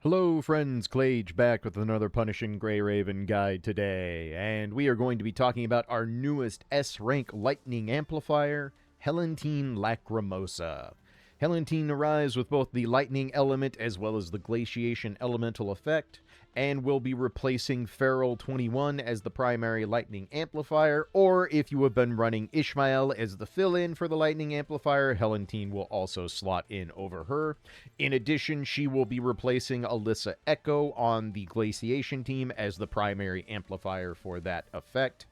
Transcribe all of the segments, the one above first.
Hello friends, Clage back with another Punishing Grey Raven guide today, and we are going to be talking about our newest S-Rank Lightning Amplifier, Helentine Lacrimosa. Helentine arrives with both the Lightning element as well as the Glaciation elemental effect, and will be replacing Feral 21 as the primary Lightning Amplifier, or if you have been running Ishmael as the fill-in for the Lightning Amplifier, Helentine will also slot in over her. In addition, she will be replacing Alyssa Echo on the Glaciation team as the primary amplifier for that effect.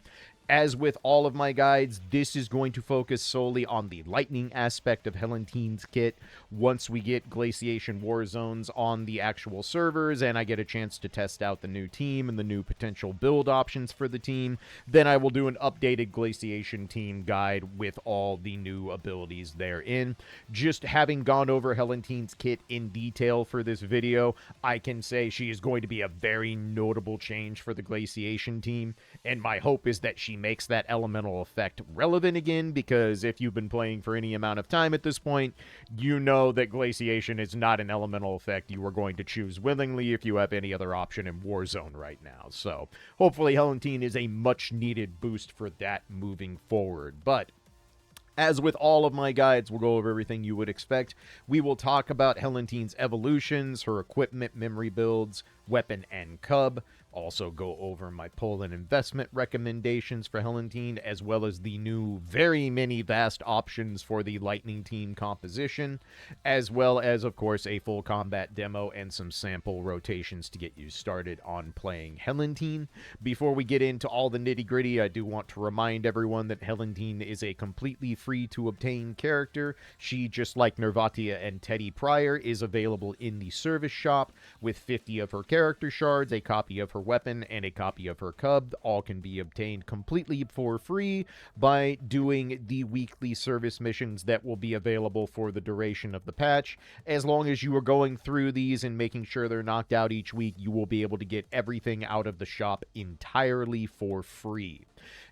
As with all of my guides, this is going to focus solely on the lightning aspect of Helentine's kit. Once we get Glaciation War Zones on the actual servers and I get a chance to test out the new team and the new potential build options for the team, then I will do an updated Glaciation team guide with all the new abilities therein. Just having gone over Helentine's kit in detail for this video, I can say she is going to be a very notable change for the Glaciation team, and my hope is that she makes that elemental effect relevant again, because if you've been playing for any amount of time at this point, you know that Glaciation is not an elemental effect you are going to choose willingly if you have any other option in Warzone right now. So hopefully Helentine is a much needed boost for that moving forward. But as with all of my guides, we'll go over everything you would expect. We will talk about Helentine's evolutions, her equipment, memory builds, Weapon and Cub. Also go over my pull and investment recommendations for Helentine, as well as the new very many vast options for the Lightning team composition, as well as, of course, a full combat demo and some sample rotations to get you started on playing Helentine. Before we get into all the nitty-gritty, I do want to remind everyone that Helentine is a completely free-to-obtain character. She, just like Nervatia and Teddy Pryor, is available in the service shop with 50 of her character shards, a copy of her weapon, and a copy of her cub. All can be obtained completely for free by doing the weekly service missions that will be available for the duration of the patch. As long as you are going through these and making sure they're knocked out each week, you will be able to get everything out of the shop entirely for free.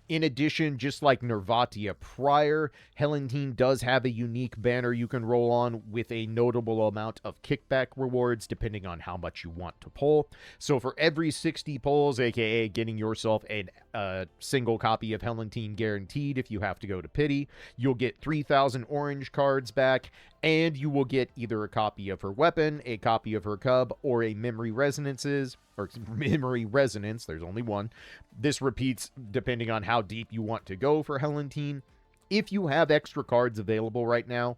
In addition, just like Nervatia Pryor, Helentine does have a unique banner you can roll on with a notable amount of kickback rewards depending on how much you want to pull. So for every 60 pulls, aka getting yourself a single copy of Helentine guaranteed if you have to go to pity, you'll get 3,000 orange cards back, and you will get either a copy of her weapon, a copy of her cub, or a memory resonance, there's only one. This repeats depending on how deep you want to go for Helentine. If you have extra cards available right now,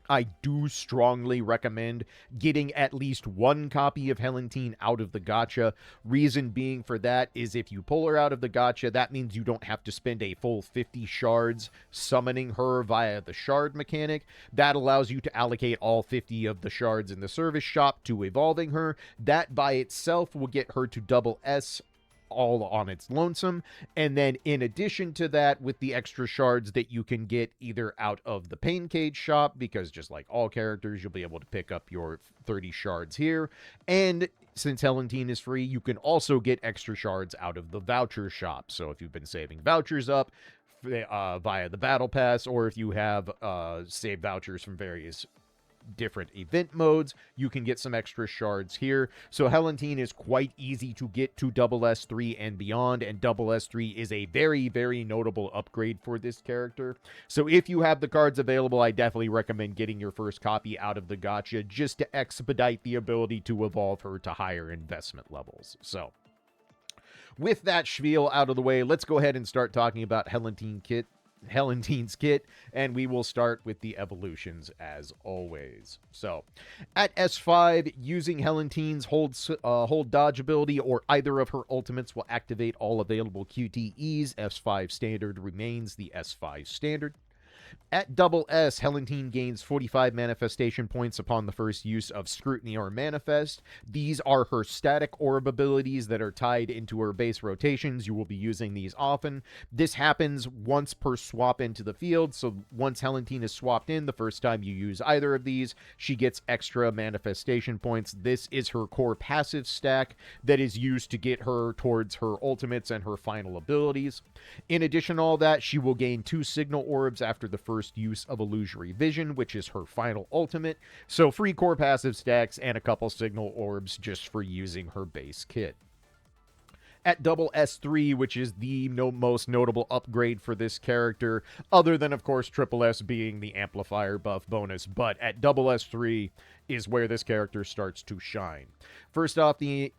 I do strongly recommend getting at least one copy of Helentine out of the gacha. Reason being for that is if you pull her out of the gacha, that means you don't have to spend a full 50 shards summoning her via the shard mechanic. That allows you to allocate all 50 of the shards in the service shop to evolving her. That by itself will get her to double S all on its lonesome. And then in addition to that, with the extra shards that you can get either out of the Pain Cage shop, because just like all characters, you'll be able to pick up your 30 shards here. And since Helentine is free, you can also get extra shards out of the voucher shop. So if you've been saving vouchers up via the battle pass, or if you have saved vouchers from various different event modes, you can get some extra shards here. So Helentine is quite easy to get to double S3 and beyond, and double S3 is a very, very notable upgrade for this character. So if you have the cards available, I definitely recommend getting your first copy out of the gacha just to expedite the ability to evolve her to higher investment levels. So with that spiel out of the way, let's go ahead and start talking about Helentine's kit, and we will start with the evolutions as always. So at S5, using Helentine's hold dodge ability or either of her ultimates will activate all available QTEs. S5 standard remains the S5 standard. At double S, Helentine gains 45 manifestation points upon the first use of Scrutiny or Manifest. These are her static orb abilities that are tied into her base rotations. You will be using these often. This happens once per swap into the field, so once Helentine is swapped in, the first time you use either of these, she gets extra manifestation points. This is her core passive stack that is used to get her towards her ultimates and her final abilities. In addition to all that, she will gain 2 signal orbs after the the first use of Illusory Vision, which is her final ultimate. So free core passive stacks and a couple signal orbs just for using her base kit. At double S3, which is the most notable upgrade for this character, other than, of course, triple S being the amplifier buff bonus, but at double S3 is where this character starts to shine. First off, the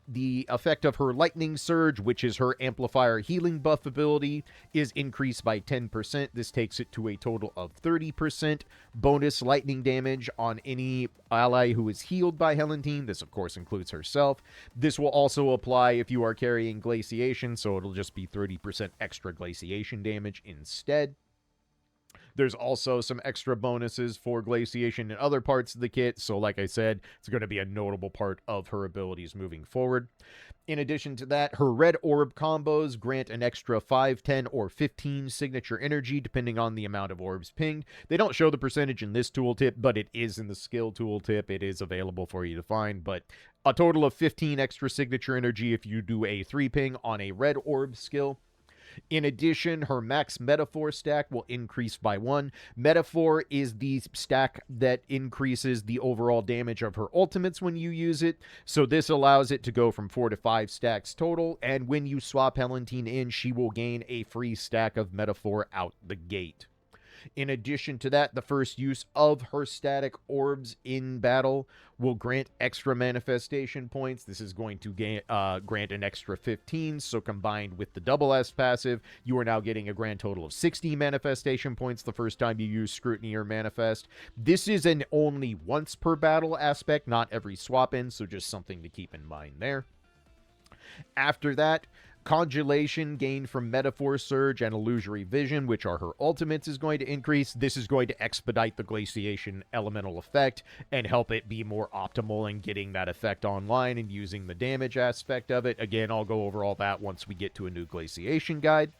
effect of her Lightning Surge, which is her amplifier healing buff ability, is increased by 10%. This takes it to a total of 30% bonus lightning damage on any ally who is healed by Helentine. This, of course, includes herself. This will also apply if you are carrying Glaciation, so it'll just be 30% extra Glaciation damage instead. There's also some extra bonuses for Glaciation in other parts of the kit, so like I said, it's going to be a notable part of her abilities moving forward. In addition to that, her red orb combos grant an extra 5, 10, or 15 signature energy, depending on the amount of orbs pinged. They don't show the percentage in this tooltip, but it is in the skill tooltip. It is available for you to find, but a total of 15 extra signature energy if you do a 3-ping on a red orb skill. In addition, her max Metaphor stack will increase by 1. Metaphor is the stack that increases the overall damage of her ultimates when you use it, so this allows it to go from 4 to 5 stacks total, and when you swap Helentine in, she will gain a free stack of Metaphor out the gate. In addition to that, the first use of her static orbs in battle will grant extra manifestation points. This is going to grant an extra 15, so combined with the double S passive, you are now getting a grand total of 60 manifestation points the first time you use Scrutiny or Manifest. This is an only once per battle aspect, not every swap in, so just something to keep in mind there. After that, Congelation gained from Metaphor Surge and Illusory Vision, which are her ultimates, is going to increase. This is going to expedite the Glaciation elemental effect and help it be more optimal in getting that effect online and using the damage aspect of it. Again, I'll go over all that once we get to a new Glaciation guide.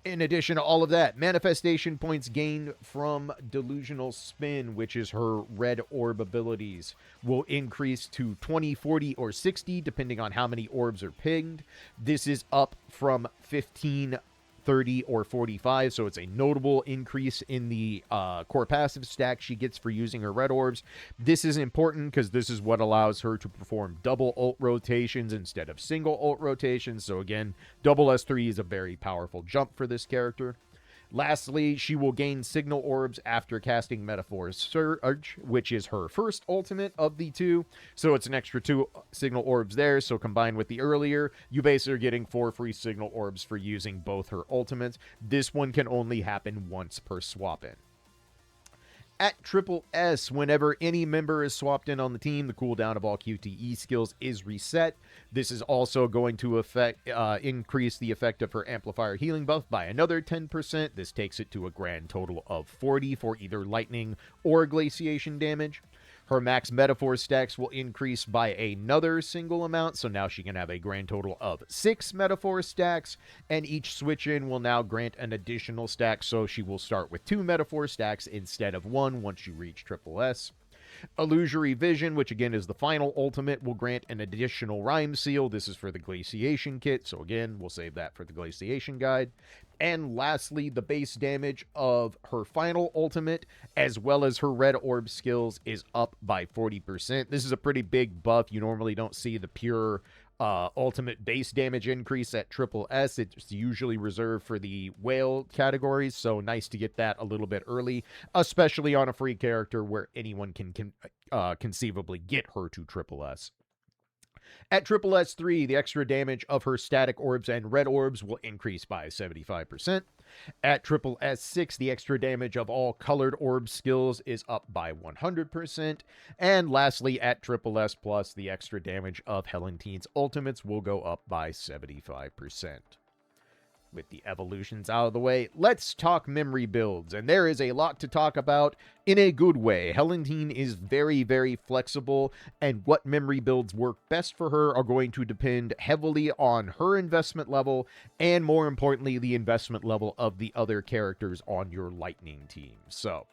In addition to all of that, manifestation points gained from Delusional Spin, which is her red orb abilities, will increase to 20, 40, or 60, depending on how many orbs are pinged. This is up from 15, 30, or 45, so it's a notable increase in the core passive stack she gets for using her red orbs. This is important because this is what allows her to perform double ult rotations instead of single ult rotations, so again, double S3 is a very powerful jump for this character. Lastly, she will gain signal orbs after casting Metaphor Surge, which is her first ultimate of the two. So it's an extra 2 signal orbs there. So combined with the earlier, you basically are getting 4 free signal orbs for using both her ultimates. This one can only happen once per swap in. At triple S, whenever any member is swapped in on the team, the cooldown of all QTE skills is reset. This is also going to increase the effect of her amplifier healing buff by another 10%. This takes it to a grand total of 40 for either lightning or glaciation damage. Her max Metaphor stacks will increase by another single amount, so now she can have a grand total of 6 Metaphor stacks, and each switch-in will now grant an additional stack, so she will start with 2 Metaphor stacks instead of 1 once you reach triple S. Illusory Vision, which again is the final ultimate, will grant an additional Rhyme Seal. This is for the Glaciation kit, so again, we'll save that for the Glaciation guide. And lastly, the base damage of her final ultimate, as well as her red orb skills, is up by 40%. This is a pretty big buff. You normally don't see the pure ultimate base damage increase at triple S. It's usually reserved for the whale categories, so nice to get that a little bit early, especially on a free character where anyone can conceivably get her to triple S. At triple S3, the extra damage of her static orbs and red orbs will increase by 75%. At triple S6, the extra damage of all colored orb skills is up by 100%. And lastly, at triple S plus, the extra damage of Helentine's ultimates will go up by 75%. With the evolutions out of the way, let's talk memory builds, and there is a lot to talk about in a good way. Helentine is very, very flexible, and what memory builds work best for her are going to depend heavily on her investment level, and more importantly, the investment level of the other characters on your Lightning team. So,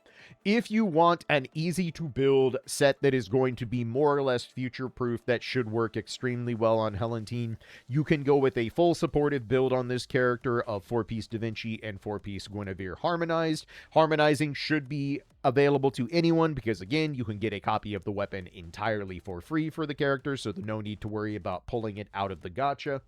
If you want an easy to build set that is going to be more or less future proof, that should work extremely well on Helentine, you can go with a full supportive build on this character of 4-piece Da Vinci and 4-piece Guinevere harmonized. Harmonizing should be available to anyone because, again, you can get a copy of the weapon entirely for free for the character, so there's no need to worry about pulling it out of the gacha.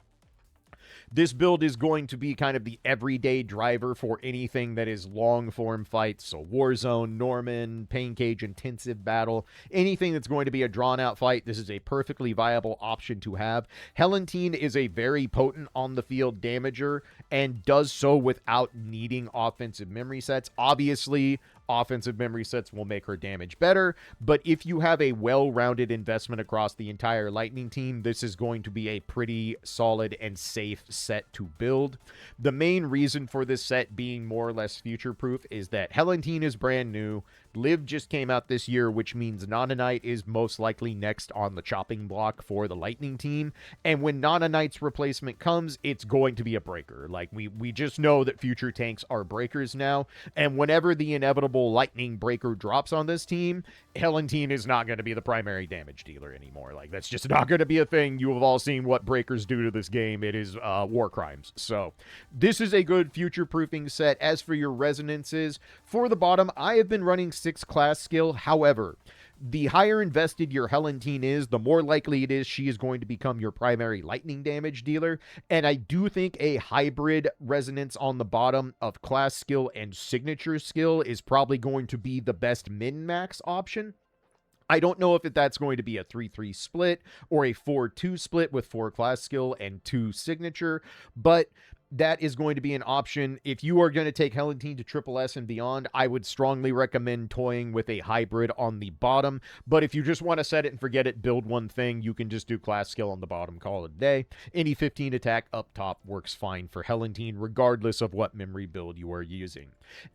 This build is going to be kind of the everyday driver for anything that is long-form fights, so Warzone, Norman, Pain Cage, Intensive Battle, anything that's going to be a drawn-out fight. This is a perfectly viable option to have. Helentine is a very potent on-the-field damager and does so without needing offensive memory sets. Obviously, offensive memory sets will make her damage better, but if you have a well-rounded investment across the entire Lightning team, this is going to be a pretty solid and safe set to build. The main reason for this set being more or less future-proof is that Helentine is brand new. Liv just came out this year, which means Nana Knight is most likely next on the chopping block for the Lightning team. And when Nana Knight's replacement comes, it's going to be a breaker. Like, we just know that future tanks are breakers now. And whenever the inevitable Lightning breaker drops on this team, Helentine is not going to be the primary damage dealer anymore. Like, that's just not going to be a thing. You have all seen what breakers do to this game. It is war crimes. So this is a good future-proofing set. As for your resonances, for the bottom, I have been running 6 class skill. However, the higher invested your Helentine is, the more likely it is she is going to become your primary lightning damage dealer. And I do think a hybrid resonance on the bottom of class skill and signature skill is probably going to be the best min-max option. I don't know if that's going to be a 3-3 split or a 4-2 split with 4 class skill and 2 signature, but that is going to be an option. If you are going to take Helentine to Triple S and beyond, I would strongly recommend toying with a hybrid on the bottom. But if you just want to set it and forget it, build one thing, you can just do class skill on the bottom, call it a day. Any 15 attack up top works fine for Helentine, regardless of what memory build you are using.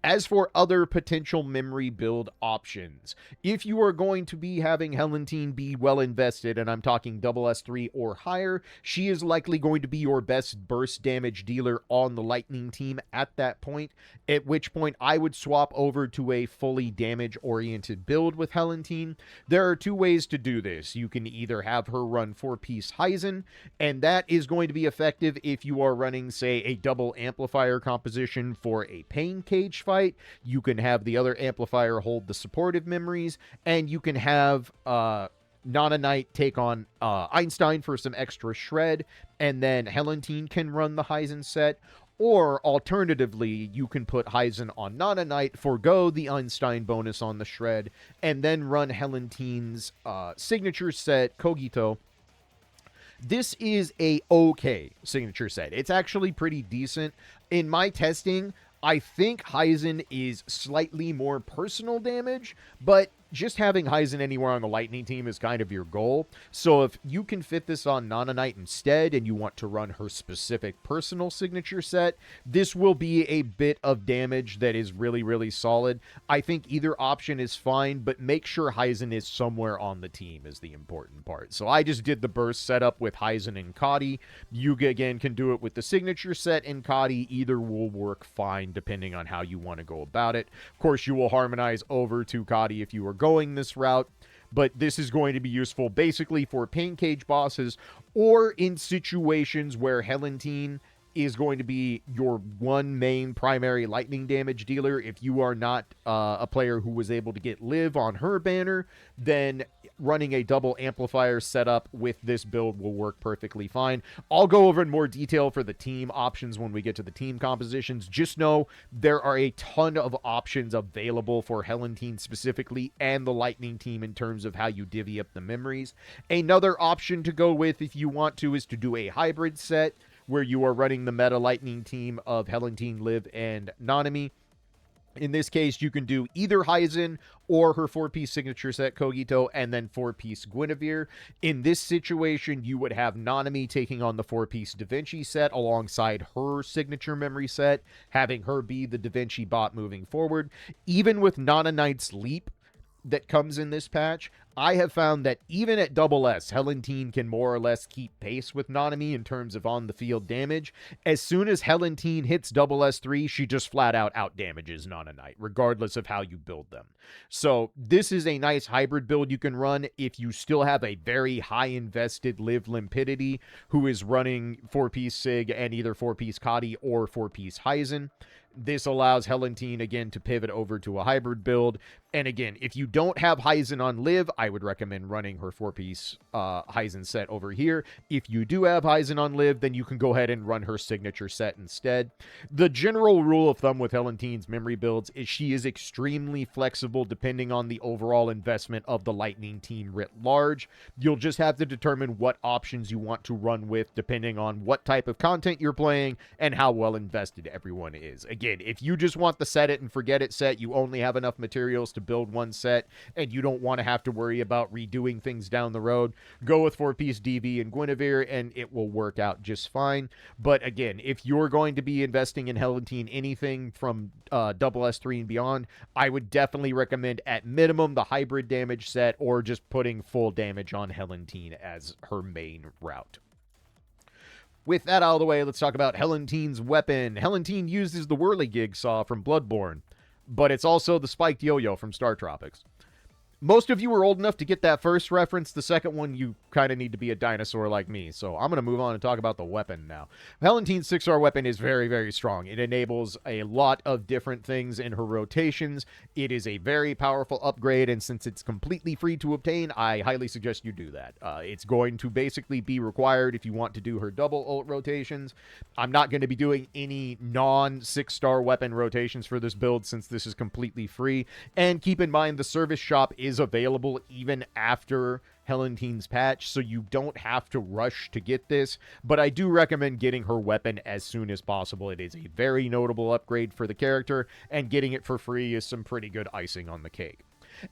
As for other potential memory build options, if you are going to be having Helentine be well invested, and I'm talking double S3 or higher, she is likely going to be your best burst damage dealer on the Lightning team at that point, at which point I would swap over to a fully damage-oriented build with Helentine. There are 2 ways to do this. You can either have her run 4-piece Heisen, and that is going to be effective if you are running, say, a double amplifier composition for a Pain Cage fight. You can have the other amplifier hold the supportive memories, and you can have Nana Knight take on Einstein for some extra shred, and then Helentine can run the Heisen set. Or alternatively, you can put Heisen on Nana Knight, forgo the Einstein bonus on the shred, and then run Helentine's signature set, Kogito. This is a okay signature set. It's actually pretty decent. In my testing, I think Heisen is slightly more personal damage, but just having Heisen anywhere on the Lightning team is kind of your goal. So if you can fit this on Nana Knight instead and you want to run her specific personal signature set, this will be a bit of damage that is really, really solid. I think either option is fine, but make sure Heisen is somewhere on the team is the important part. So I just did the burst setup with Heisen and Kadi. You, again, can do it with the signature set and Kadi. Either will work fine depending on how you want to go about it. Of course, you will harmonize over to Kadi if you are going this route, but this is going to be useful basically for Pain Cage bosses or in situations where Helentine is going to be your one main primary lightning damage dealer. If you are not a player who was able to get Liv on her banner, then running a double amplifier setup with this build will work perfectly fine. I'll go over in more detail for the team options when we get to the team compositions. Just know there are a ton of options available for Helentine specifically and the Lightning team in terms of how you divvy up the memories. Another option to go with if you want to is to do a hybrid set where you are running the meta Lightning team of Helentine, Liv, and Nanami. In this case, you can do either Heisen or her 4-piece signature set, Kogito, and then 4-piece Guinevere. In this situation, you would have Nanami taking on the 4-piece Da Vinci set alongside her signature memory set, having her be the Da Vinci bot moving forward. Even with Nana Knight's Leap, that comes in this patch, I have found that even at double S, Helentine can more or less keep pace with Nanami in terms of on-the-field damage. As soon as Helentine hits double S3, she just flat out outdamages Nana Knight, regardless of how you build them. So this is a nice hybrid build you can run if you still have a very high-invested Liv Limpidity who is running 4-piece Sig and either 4-piece Kadi or 4-piece Heisen. This allows Helentine, again, to pivot over to a hybrid build. And again, if you don't have Heisen on Liv, I would recommend running her 4-piece Heisen set over here. If you do have Heisen on Liv, then you can go ahead and run her signature set instead. The general rule of thumb with Helentine's memory builds is she is extremely flexible depending on the overall investment of the Lightning team writ large. You'll just have to determine what options you want to run with depending on what type of content you're playing and how well invested everyone is. Again, if you just want the set it and forget it set, you only have enough materials to build one set, and you don't want to have to worry about redoing things down the road, go with 4-piece DV and Guinevere, and it will work out just fine. But again, if you're going to be investing in Helentine anything from double S3 and beyond, I would definitely recommend at minimum the hybrid damage set or just putting full damage on Helentine as her main route. With that out of the way, let's talk about Helentine's weapon. Helentine uses the Whirligig Saw from Bloodborne, but it's also the spiked yo-yo from Star Tropics. Most of you are old enough to get that first reference. The second one, you kind of need to be a dinosaur like me. So I'm going to move on and talk about the weapon now. Helentine's 6-star weapon is very, very strong. It enables a lot of different things in her rotations. It is a very powerful upgrade, and since it's completely free to obtain, I highly suggest you do that. It's going to basically be required if you want to do her double ult rotations. I'm not going to be doing any non-6-star weapon rotations for this build since this is completely free. And keep in mind, the service shop is available even after Helentine's patch, so you don't have to rush to get this, but I do recommend getting her weapon as soon as possible. It is a very notable upgrade for the character, and getting it for free is some pretty good icing on the cake.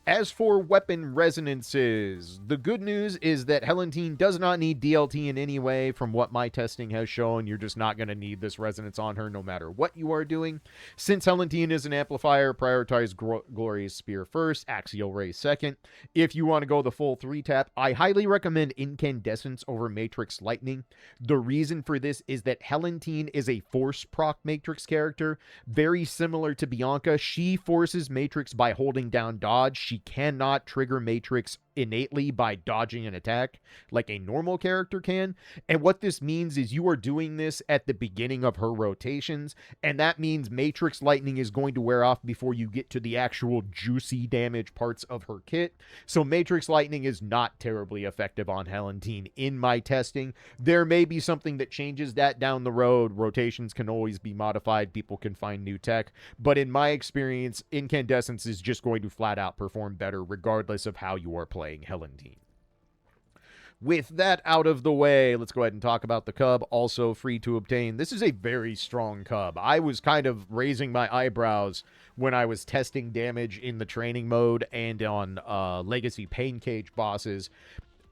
As for weapon resonances, the good news is that Helentine does not need DLT in any way. From what my testing has shown, you're just not going to need this resonance on her no matter what you are doing. Since Helentine is an amplifier, prioritize Glorious Spear first, Axial Ray second. If you want to go the full 3-tap, I highly recommend Incandescence over Matrix Lightning. The reason for this is that Helentine is a force proc Matrix character, very similar to Bianca. She forces Matrix by holding down dodge. She cannot trigger Matrix innately by dodging an attack like a normal character can. And what this means is you are doing this at the beginning of her rotations, and that means Matrix Lightning is going to wear off before you get to the actual juicy damage parts of her kit. So Matrix Lightning is not terribly effective on Helentine in my testing. There may be something that changes that down the road. Rotations can always be modified. People can find new tech. But in my experience, Incandescence is just going to flat out perform better regardless of how you are playing Helentine. With that out of the way, let's go ahead and talk about the Cub, also free to obtain. This is a very strong Cub. I was kind of raising my eyebrows when I was testing damage in the training mode and on Legacy Pain Cage bosses.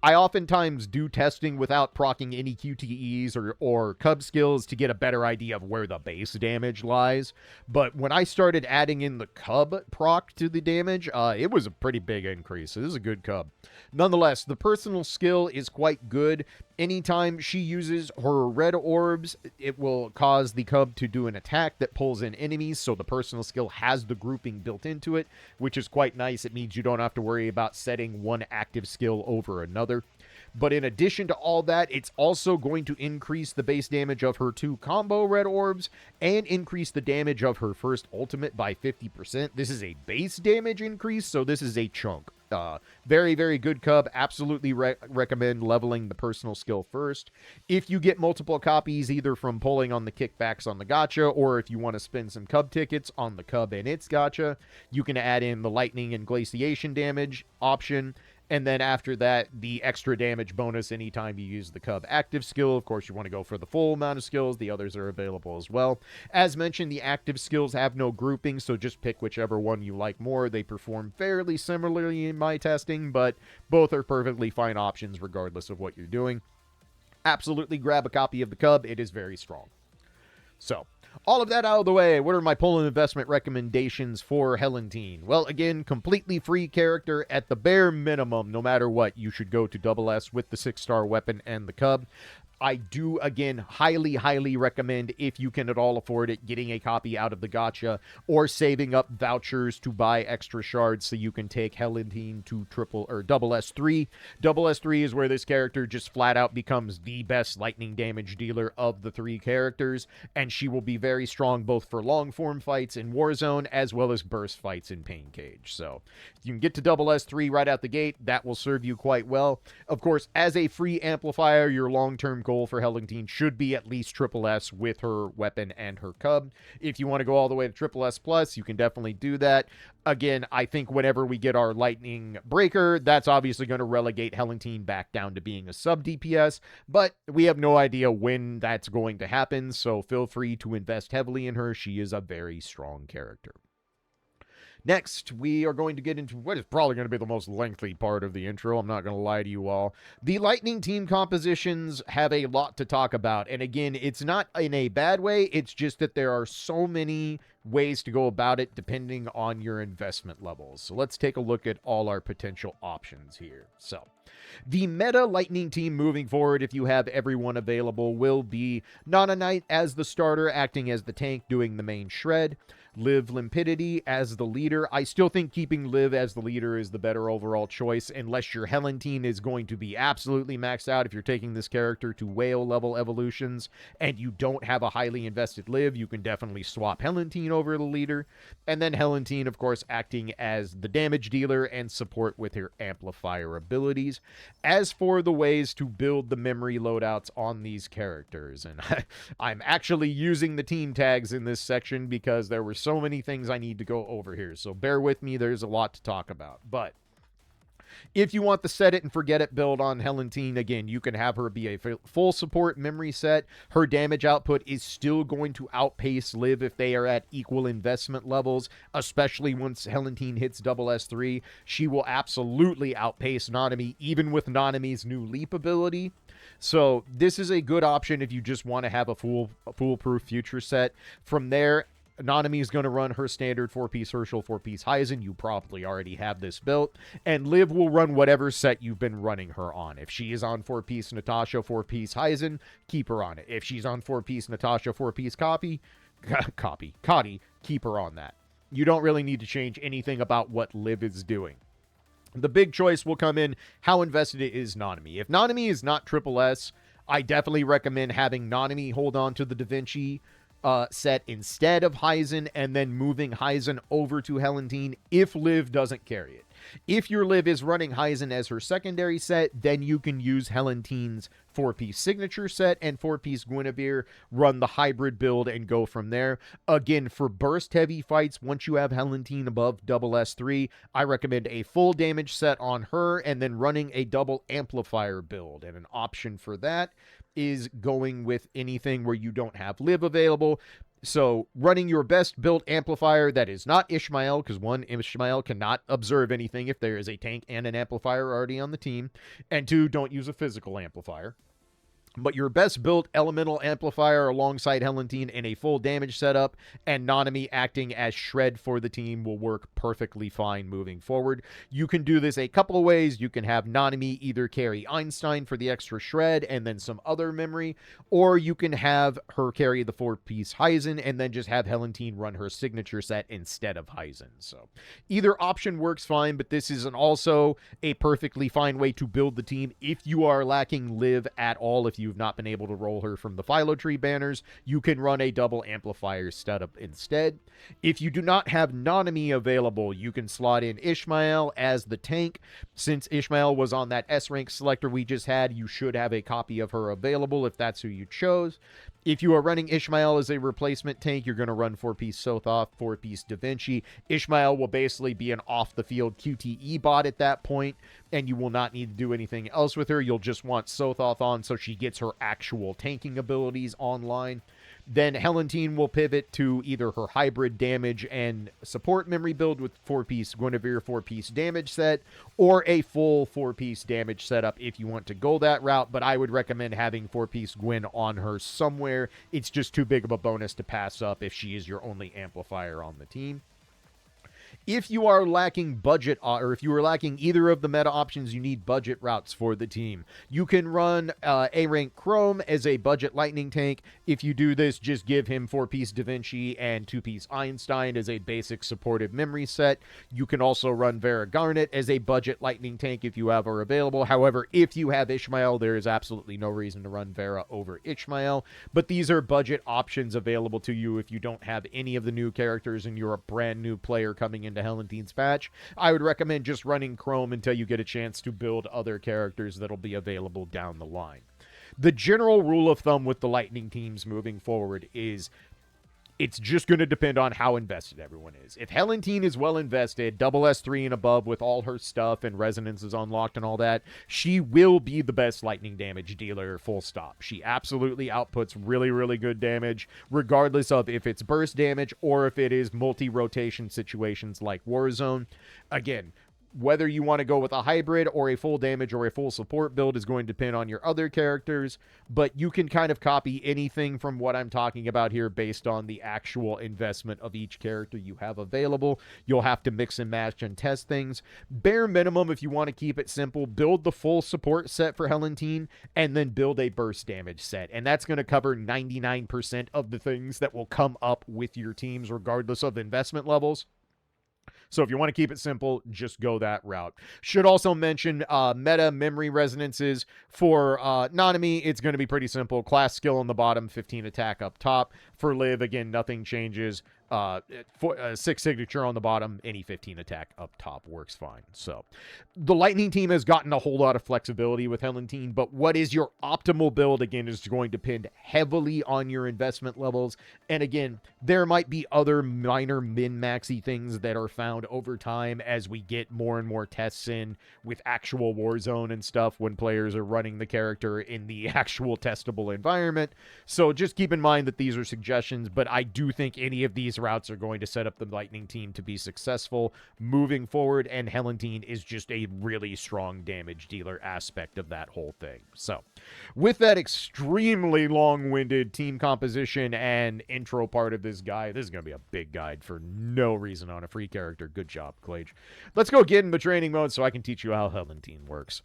I oftentimes do testing without proccing any QTEs or Cub skills to get a better idea of where the base damage lies. But when I started adding in the Cub proc to the damage, it was a pretty big increase. So this is a good Cub. Nonetheless, the personal skill is quite good. Anytime she uses her red orbs, it will cause the Cub to do an attack that pulls in enemies, so the personal skill has the grouping built into it, which is quite nice. It means you don't have to worry about setting one active skill over another. But in addition to all that, it's also going to increase the base damage of her 2 combo red orbs and increase the damage of her first ultimate by 50%. This is a base damage increase, so this is a chunk. Very, very good Cub. Absolutely recommend leveling the personal skill first. If you get multiple copies, either from pulling on the kickbacks on the gacha, or if you want to spend some Cub tickets on the Cub and its gacha, you can add in the lightning and glaciation damage option. And then after that, the extra damage bonus anytime you use the Cub active skill. Of course, you want to go for the full amount of skills. The others are available as well. As mentioned, the active skills have no grouping, so just pick whichever one you like more. They perform fairly similarly in my testing, but both are perfectly fine options regardless of what you're doing. Absolutely grab a copy of the Cub. It is very strong. So, All of that out of the way, what are my pull and investment recommendations for Helentine? Well, again, completely free character at the bare minimum. No matter what, you should go to double S with the 6-star weapon and the cub. I do, again, highly recommend, if you can at all afford it, getting a copy out of the gacha or saving up vouchers to buy extra shards so you can take Helentine to double S3. Double S3 is where this character just flat out becomes the best lightning damage dealer of the 3 characters, and she will be very strong both for long form fights in Warzone as well as burst fights in Pain Cage. So if you can get to double S3 right out the gate, that will serve you quite well. Of course, as a free amplifier, your long-term goal for Helentine should be at least triple S with her weapon and her cub. If you want to go all the way to triple S plus, you can definitely do that. Again, I think whenever we get our lightning breaker, that's obviously going to relegate Helentine back down to being a sub DPS, but we have no idea when that's going to happen, so feel free to invest heavily in her. She is a very strong character. Next, we are going to get into what is probably going to be the most lengthy part of the intro. I'm not going to lie to you all. The Lightning team compositions have a lot to talk about. And again, it's not in a bad way. It's just that there are so many ways to go about it depending on your investment levels. So let's take a look at all our potential options here. So the meta Lightning team moving forward, if you have everyone available, will be Nana Knight as the starter, acting as the tank, doing the main shred. Liv Limpidity as the leader. I still think keeping Liv as the leader is the better overall choice, unless your Helentine is going to be absolutely maxed out. If you're taking this character to whale level evolutions and you don't have a highly invested Liv, you can definitely swap Helentine over the leader. And then Helentine, of course, acting as the damage dealer and support with her amplifier abilities. As for the ways to build the memory loadouts on these characters, and I'm actually using the team tags in this section because there were so many things I need to go over here, so bear with me, there's a lot to talk about. But if you want the set it and forget it build on Helentine, again, you can have her be a full support memory set. Her damage output is still going to outpace Liv if they are at equal investment levels, especially once Helentine hits double S3. She will absolutely outpace Nanami, even with Nanami's new leap ability. So this is a good option if you just want to have a foolproof future set. From there, Nanami is going to run her standard 4-piece Herschel, 4-piece Heisen. You probably already have this built. And Liv will run whatever set you've been running her on. If she is on 4-piece Natasha, 4-piece Heisen, keep her on it. If she's on 4-piece Natasha, 4-piece Cotty, keep her on that. You don't really need to change anything about what Liv is doing. The big choice will come in how invested it is Nanami. If Nanami is not triple S, I definitely recommend having Nanami hold on to the Da Vinci set instead of Heisen, and then moving Heisen over to Helentine if Liv doesn't carry it. If your Liv is running Heisen as her secondary set, then you can use Helentine's 4-piece signature set and 4-piece Guinevere, run the hybrid build, and go from there. Again, for burst heavy fights, once you have Helentine above double S3, I recommend a full damage set on her and then running a double amplifier build. And an option for that is going with anything where you don't have Liv available. So running your best built amplifier that is not Ishmael, because one, Ishmael cannot observe anything if there is a tank and an amplifier already on the team, and two, don't use a physical amplifier. But your best built elemental amplifier alongside Helentine in a full damage setup and Nanami acting as shred for the team will work perfectly fine moving forward. You can do this a couple of ways. You can have Nanami either carry Einstein for the extra shred and then some other memory, or you can have her carry the 4-piece Heisen and then just have Helentine run her signature set instead of Heisen. So either option works fine, but this is also a perfectly fine way to build the team if you are lacking Liv at all. If you've not been able to roll her from the Philo Tree banners, you can run a double amplifier setup instead. If you do not have Nanami available, you can slot in Ishmael as the tank. Since Ishmael was on that S-rank selector we just had, you should have a copy of her available if that's who you chose. If you are running Ishmael as a replacement tank, you're going to run 4-piece Sothoth, 4-piece Da Vinci. Ishmael will basically be an off-the-field QTE bot at that point, and you will not need to do anything else with her. You'll just want Sothoth on so she gets her actual tanking abilities online. Then Helentine will pivot to either her hybrid damage and support memory build with 4-piece Guinevere 4-piece damage set, or a full 4-piece damage setup if you want to go that route, but I would recommend having 4-piece Gwyn on her somewhere. It's just too big of a bonus to pass up if she is your only amplifier on the team. If you are lacking budget, or if you are lacking either of the meta options, you need budget routes for the team. You can run A-Rank Chrome as a budget lightning tank. If you do this, just give him 4-piece Da Vinci and 2-piece Einstein as a basic supportive memory set. You can also run Vera Garnet as a budget lightning tank if you have her available. However, if you have Ishmael, there is absolutely no reason to run Vera over Ishmael. But these are budget options available to you if you don't have any of the new characters and you're a brand new player coming into Helentine's patch. I would recommend just running Chrome until you get a chance to build other characters that'll be available down the line. The general rule of thumb with the Lightning teams moving forward is it's just going to depend on how invested everyone is. If Helentine is well invested, double S3 and above with all her stuff and resonances unlocked and all that, she will be the best lightning damage dealer, full stop. She absolutely outputs really, really good damage, regardless of if it's burst damage or if it is multi-rotation situations like Warzone. Again, whether you want to go with a hybrid or a full damage or a full support build is going to depend on your other characters, but you can kind of copy anything from what I'm talking about here based on the actual investment of each character you have available. You'll have to mix and match and test things. Bare minimum, if you want to keep it simple, build the full support set for Helentine and then build a burst damage set. And that's going to cover 99% of the things that will come up with your teams regardless of investment levels. So if you want to keep it simple, just go that route. Should also mention meta memory resonances. For Nanami, it's going to be pretty simple. Class skill on the bottom, 15 attack up top. For Liv, again, nothing changes. 6 signature on the bottom, any 15 attack up top works fine. So the Lightning team has gotten a whole lot of flexibility with Helentine, but what is your optimal build, again, is going to depend heavily on your investment levels. And again, there might be other minor min-maxy things that are found over time as we get more and more tests in with actual Warzone and stuff when players are running the character in the actual testable environment. So just keep in mind that these are suggestions, but I do think any of these routes are going to set up the Lightning team to be successful moving forward, and Helentine is just a really strong damage dealer aspect of that whole thing. So with that extremely long-winded team composition and intro part of this guide, this is going to be a big guide for no reason on a free character. Good job, Clage. Let's go get in the training mode so I can teach you how Helentine works.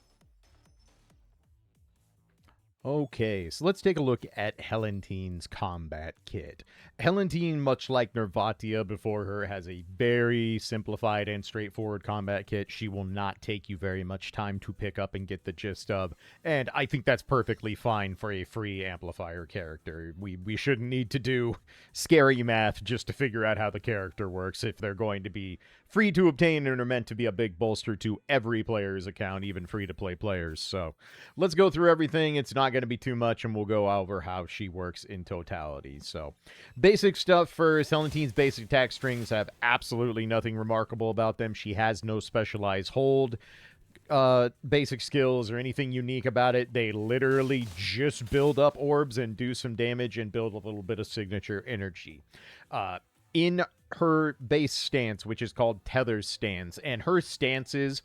Okay, so let's take a look at Helentine's combat kit. Helentine, much like Nervatia before her, has a very simplified and straightforward combat kit. She will not take you very much time to pick up and get the gist of, and I think that's perfectly fine for a free amplifier character. We shouldn't need to do scary math just to figure out how the character works if they're going to be free to obtain and are meant to be a big bolster to every player's account, even free-to-play players. So let's go through everything. It's not going to be too much, and we'll go over how she works in totality. So basic stuff first. Helentine's basic attack strings have absolutely nothing remarkable about them. She has no specialized hold basic skills or anything unique about it. They literally just build up orbs and do some damage and build a little bit of signature energy. In her base stance, which is called Tether's stance, and her stances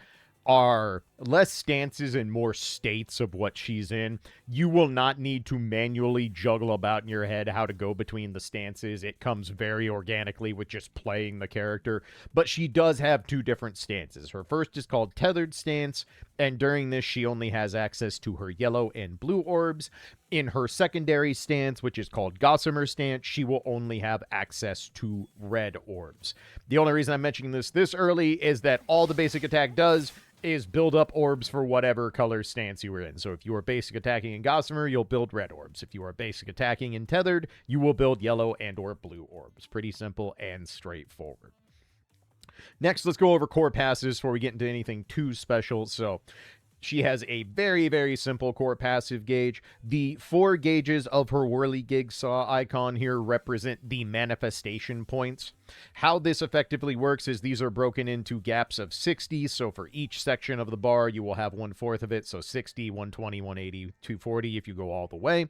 are less stances and more states of what she's in. You will not need to manually juggle about in your head how to go between the stances. It comes very organically with just playing the character. But she does have two different stances. Her first is called Tethered Stance, and during this she only has access to her yellow and blue orbs. In her secondary stance, which is called Gossamer Stance, she will only have access to red orbs. The only reason I'm mentioning this early is that all the basic attack does is build up orbs for whatever color stance you were in. So if you are basic attacking in Gossamer, you'll build red orbs. If you are basic attacking in Tethered, you will build yellow and or blue orbs. Pretty simple and straightforward. Next, let's go over core passes before we get into anything too special. So she has a very, very simple core passive gauge. The 4 gauges of her Whirly Gig Saw icon here represent the manifestation points. How this effectively works is these are broken into gaps of 60, so for each section of the bar, you will have 1/4 of it, so 60, 120, 180, 240 if you go all the way.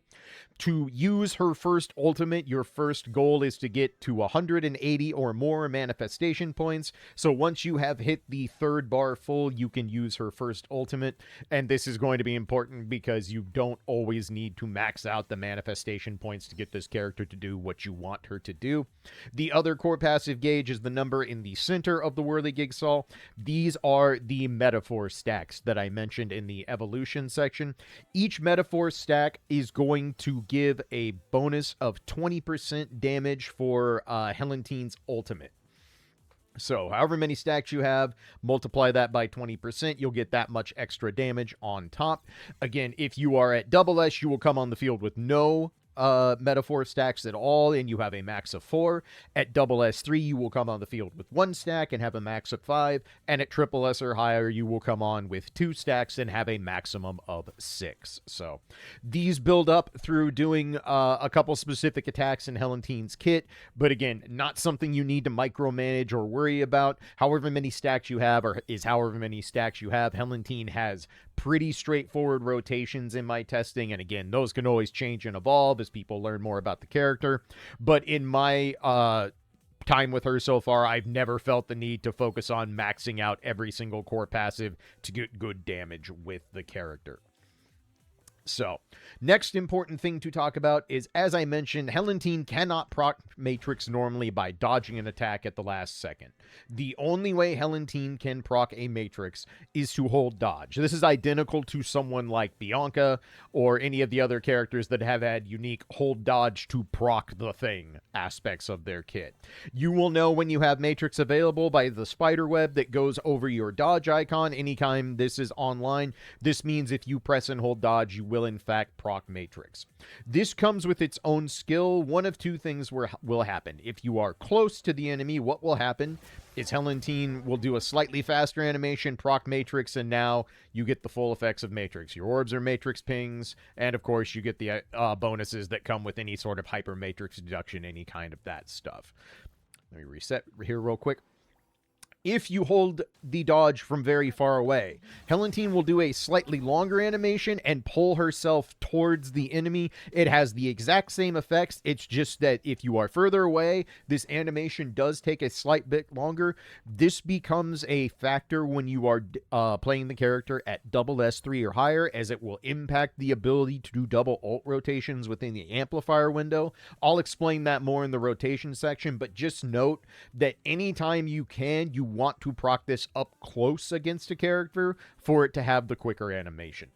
To use her first ultimate, your first goal is to get to 180 or more manifestation points. So once you have hit the third bar full, you can use her first ultimate. And this is going to be important because you don't always need to max out the manifestation points to get this character to do what you want her to do. The other core passive gauge is the number in the center of the Whirligig Saw. These are the metaphor stacks that I mentioned in the evolution section. Each metaphor stack is going to give a bonus of 20% damage for Helentine's ultimate. So however many stacks you have, multiply that by 20%, you'll get that much extra damage on top. Again, if you are at double S, you will come on the field with no metaphor stacks at all, and you have a max of 4. At double S3, you will come on the field with 1 stack and have a max of 5. And at triple S or higher, you will come on with 2 stacks and have a maximum of 6. So these build up through doing a couple specific attacks in Helentine's kit, but again, not something you need to micromanage or worry about. However many stacks you have, or is however many stacks you have, Helentine has pretty straightforward rotations in my testing, and again, those can always change and evolve as people learn more about the character. But in my time with her so far, I've never felt the need to focus on maxing out every single core passive to get good damage with the character. So, next important thing to talk about is, as I mentioned, Helentine cannot proc Matrix normally by dodging an attack at the last second. The only way Helentine can proc a Matrix is to hold dodge. This is identical to someone like Bianca or any of the other characters that have had unique hold dodge to proc the thing aspects of their kit. You will know when you have Matrix available by the spider web that goes over your dodge icon anytime this is online. This means if you press and hold dodge, you will in fact proc Matrix. This comes with its own skill. One of two things will happen. If you are close to the enemy, what will happen is Helentine will do a slightly faster animation, proc Matrix, and now you get the full effects of Matrix. Your orbs are Matrix pings, and of course you get the bonuses that come with any sort of hyper Matrix deduction, any kind of that stuff. Let me reset here real quick. If you hold the dodge from very far away, Helentine will do a slightly longer animation and pull herself towards the enemy. It has the exact same effects. It's just that if you are further away, this animation does take a slight bit longer. This becomes a factor when you are playing the character at double S3 or higher, as it will impact the ability to do double ult rotations within the amplifier window. I'll explain that more in the rotation section, but just note that anytime you can, you want to proc this up close against a character for it to have the quicker animation.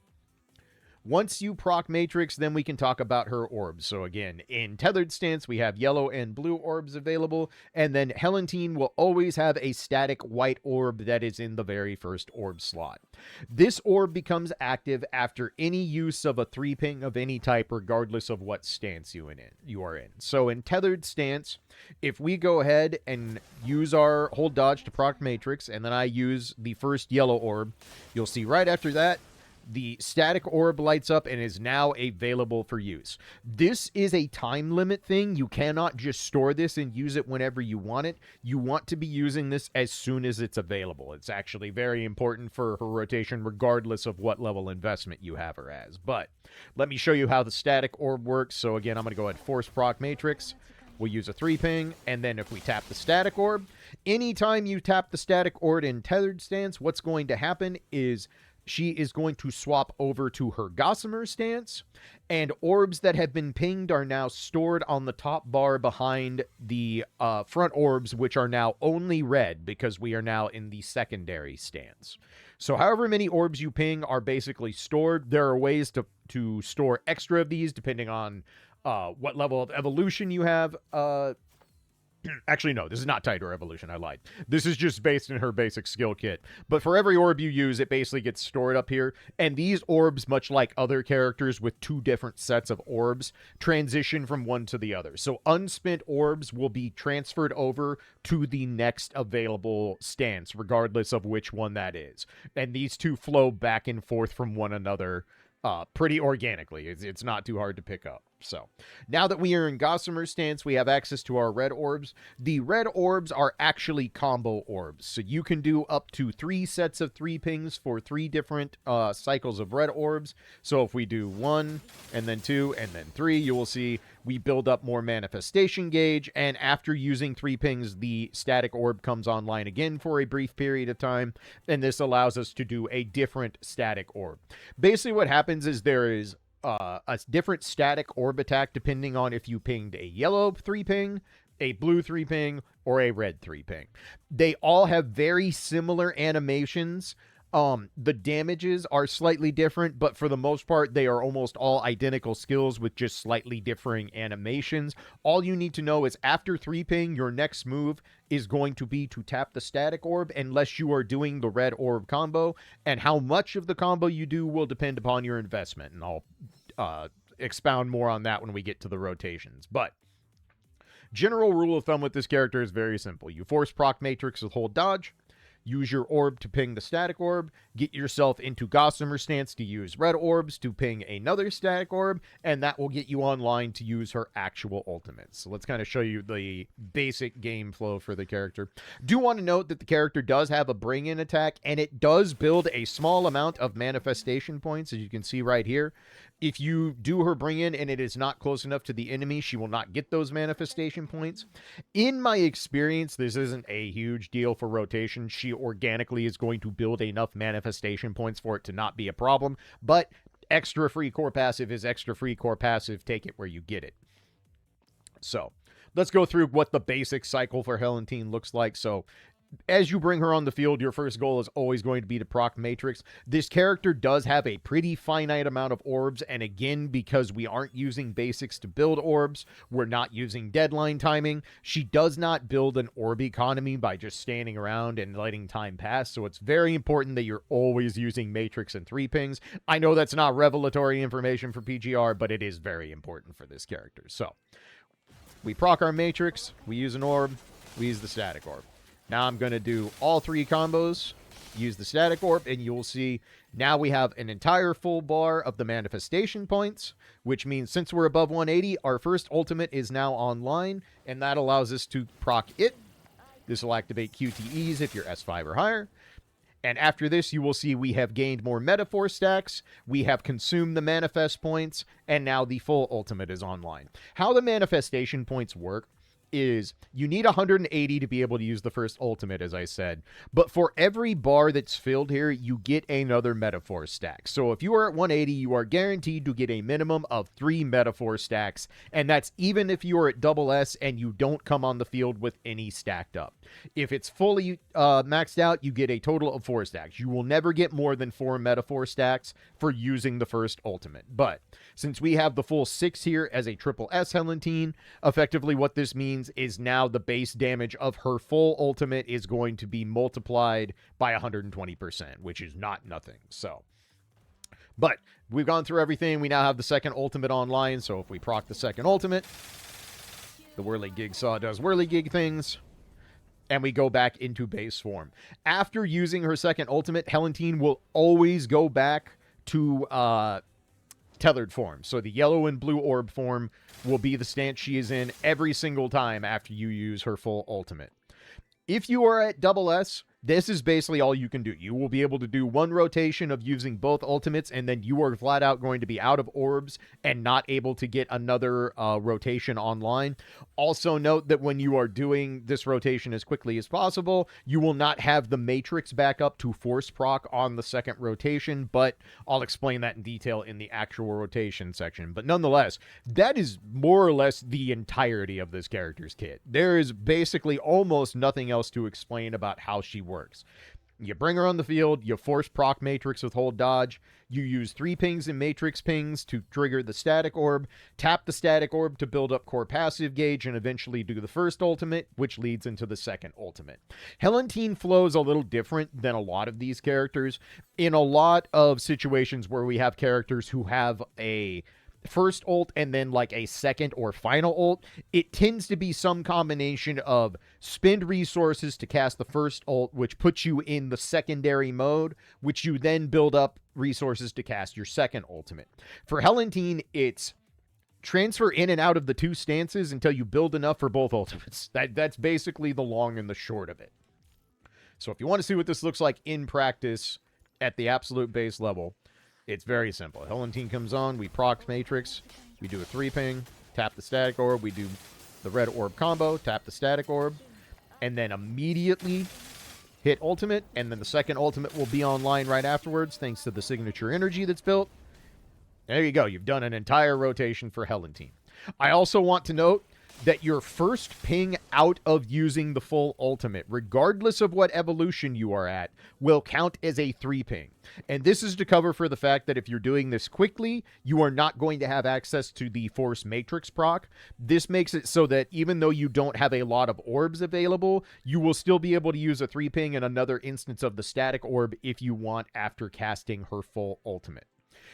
Once you proc Matrix, then we can talk about her orbs. So again, in tethered stance, we have yellow and blue orbs available, and then Helentine will always have a static white orb that is in the very first orb slot. This orb becomes active after any use of a 3-ping of any type, regardless of what stance you are in. So in tethered stance, if we go ahead and use our hold dodge to proc Matrix, and then I use the first yellow orb, you'll see right after that, the static orb lights up and is now available for use. This is a time limit thing. You cannot just store this and use it whenever you want it. You want to be using this as soon as it's available. It's actually very important for her rotation, regardless of what level investment you have her as. But let me show you how the static orb works. So again, I'm going to go ahead and force proc Matrix. We'll use a 3-ping, and then if we tap the static orb, anytime you tap the static orb in tethered stance, what's going to happen is she is going to swap over to her Gossamer stance, and orbs that have been pinged are now stored on the top bar behind the front orbs, which are now only red because we are now in the secondary stance. So however many orbs you ping are basically stored. There are ways to store extra of these depending on what level of evolution you have. Actually, no, this is not tied to her evolution. I lied. This is just based in her basic skill kit. But for every orb you use, it basically gets stored up here. And these orbs, much like other characters with 2 different sets of orbs, transition from one to the other. So unspent orbs will be transferred over to the next available stance, regardless of which one that is. And these two flow back and forth from one another pretty organically. It's not too hard to pick up. So, now that we are in Gossamer's stance, we have access to our red orbs. The red orbs are actually combo orbs, so you can do up to 3 sets of 3 pings for 3 different cycles of red orbs. So if we do 1, and then 2, and then 3, you will see we build up more manifestation gauge, and after using 3 pings, the static orb comes online again for a brief period of time, and this allows us to do a different static orb. Basically what happens is there is a different static orb attack depending on if you pinged a yellow 3 ping, a blue 3 ping, or a red 3 ping. They all have very similar animations. The damages are slightly different, but for the most part, they are almost all identical skills with just slightly differing animations. All you need to know is after 3 ping, your next move is going to be to tap the static orb unless you are doing the red orb combo, and how much of the combo you do will depend upon your investment, and I'll expound more on that when we get to the rotations. But general rule of thumb with this character is very simple. You force proc matrix with hold dodge, use your orb to ping the static orb, get yourself into Gossamer stance to use red orbs to ping another static orb, and that will get you online to use her actual ultimate. So let's kind of show you the basic game flow for the character. Do want to note that the character does have a bring-in attack, and it does build a small amount of manifestation points, as you can see right here. If you do her bring-in and it is not close enough to the enemy, she will not get those manifestation points. In my experience, this isn't a huge deal for rotation. She organically is going to build enough manifestation points for it to not be a problem, but extra free core passive is extra free core passive. Take it where you get it. So let's go through what the basic cycle for Helentine looks like. So as you bring her on the field, your first goal is always going to be to proc matrix. This character does have a pretty finite amount of orbs, and again, because we aren't using basics to build orbs, we're not using deadline timing. She does not build an orb economy by just standing around and letting time pass, so it's very important that you're always using matrix and 3 pings. I know that's not revelatory information for PGR, but it is very important for this character. So we proc our matrix, we use an orb, we use the static orb. Now I'm going to do all 3 combos, use the static orb, and you'll see now we have an entire full bar of the manifestation points, which means since we're above 180, our first ultimate is now online, and that allows us to proc it. This will activate QTEs if you're S5 or higher. And after this, you will see we have gained more metaphor stacks, we have consumed the manifest points, and now the full ultimate is online. How the manifestation points work is you need 180 to be able to use the first ultimate, as I said. But for every bar that's filled here, you get another metaphor stack. So if you are at 180, you are guaranteed to get a minimum of 3 metaphor stacks. And that's even if you are at double S and you don't come on the field with any stacked up. If it's fully maxed out, you get a total of 4 stacks. You will never get more than 4 metaphor stacks for using the first ultimate. But since we have the full 6 here as a triple S Helentine, effectively what this means is now the base damage of her full ultimate is going to be multiplied by 120%, which is not nothing. So, but we've gone through everything. We now have the second ultimate online. So if we proc the second ultimate, the Whirligig Saw does Whirligig things, and we go back into base form. After using her second ultimate, Helentine will always go back to tethered form. So the yellow and blue orb form will be the stance she is in every single time after you use her full ultimate. If you are at double S, this is basically all you can do. You will be able to do 1 rotation of using both ultimates, and then you are flat out going to be out of orbs and not able to get another rotation online. Also note that when you are doing this rotation as quickly as possible, you will not have the matrix back up to force proc on the second rotation, but I'll explain that in detail in the actual rotation section. But nonetheless, that is more or less the entirety of this character's kit. There is basically almost nothing else to explain about how she works. You bring her on the field, you force proc matrix with hold dodge, you use 3 pings and matrix pings to trigger the static orb, tap the static orb to build up core passive gauge, and eventually do the first ultimate, which leads into the second ultimate. Helentine flows a little different than a lot of these characters. In a lot of situations where we have characters who have a first ult and then like a second or final ult, it tends to be some combination of spend resources to cast the first ult, which puts you in the secondary mode, which you then build up resources to cast your second ultimate. For Helentine, it's transfer in and out of the two stances until you build enough for both ultimates. That's basically the long and the short of it. So if you want to see what this looks like in practice at the absolute base level, it's very simple. Helentine comes on, we proc Matrix, we do a 3-ping, tap the static orb, we do the red orb combo, tap the static orb, and then immediately hit ultimate, and then the second ultimate will be online right afterwards thanks to the signature energy that's built. There you go. You've done an entire rotation for Helentine. I also want to note that your first ping out of using the full ultimate, regardless of what evolution you are at, will count as a 3-ping. And this is to cover for the fact that if you're doing this quickly, you are not going to have access to the Force Matrix proc. This makes it so that even though you don't have a lot of orbs available, you will still be able to use a 3-ping and another instance of the static orb if you want after casting her full ultimate.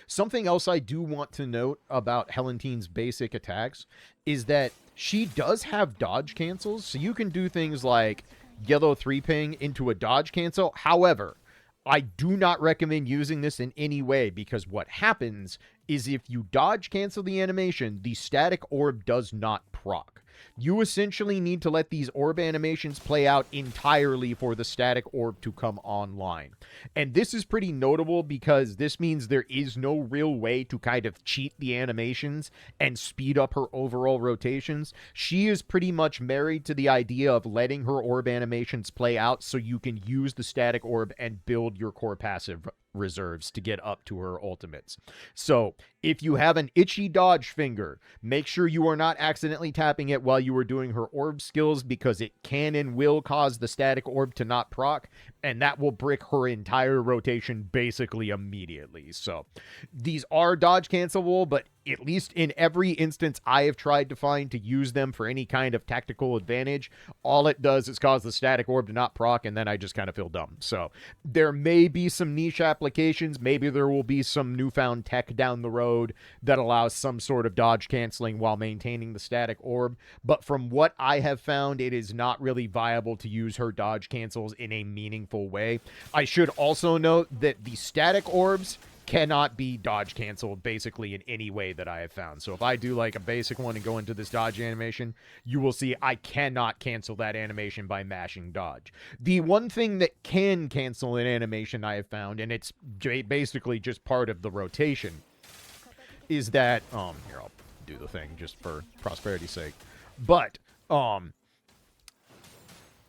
Something else I do want to note about Helentine's basic attacks is that she does have dodge cancels, so you can do things like yellow 3-ping into a dodge cancel. However, I do not recommend using this in any way, because what happens is if you dodge cancel the animation, the static orb does not proc. You essentially need to let these orb animations play out entirely for the static orb to come online. And this is pretty notable because this means there is no real way to kind of cheat the animations and speed up her overall rotations. She is pretty much married to the idea of letting her orb animations play out so you can use the static orb and build your core passive reserves to get up to her ultimates. So if you have an itchy dodge finger, make sure you are not accidentally tapping it while you are doing her orb skills, because it can and will cause the static orb to not proc, and that will brick her entire rotation basically immediately. So these are dodge cancelable, but at least in every instance I have tried to find to use them for any kind of tactical advantage, all it does is cause the static orb to not proc, and then I just kind of feel dumb. So there may be some niche applications, maybe there will be some newfound tech down the road that allows some sort of dodge canceling while maintaining the static orb, but from what I have found, it is not really viable to use her dodge cancels in a meaningful way. I should also note that the static orbs cannot be dodge canceled basically in any way that I have found. So if I do like a basic one and go into this dodge animation, you will see I cannot cancel that animation by mashing dodge. The one thing that can cancel an animation I have found, and it's basically just part of the rotation, is that, here, I'll do the thing just for prosperity's sake. But,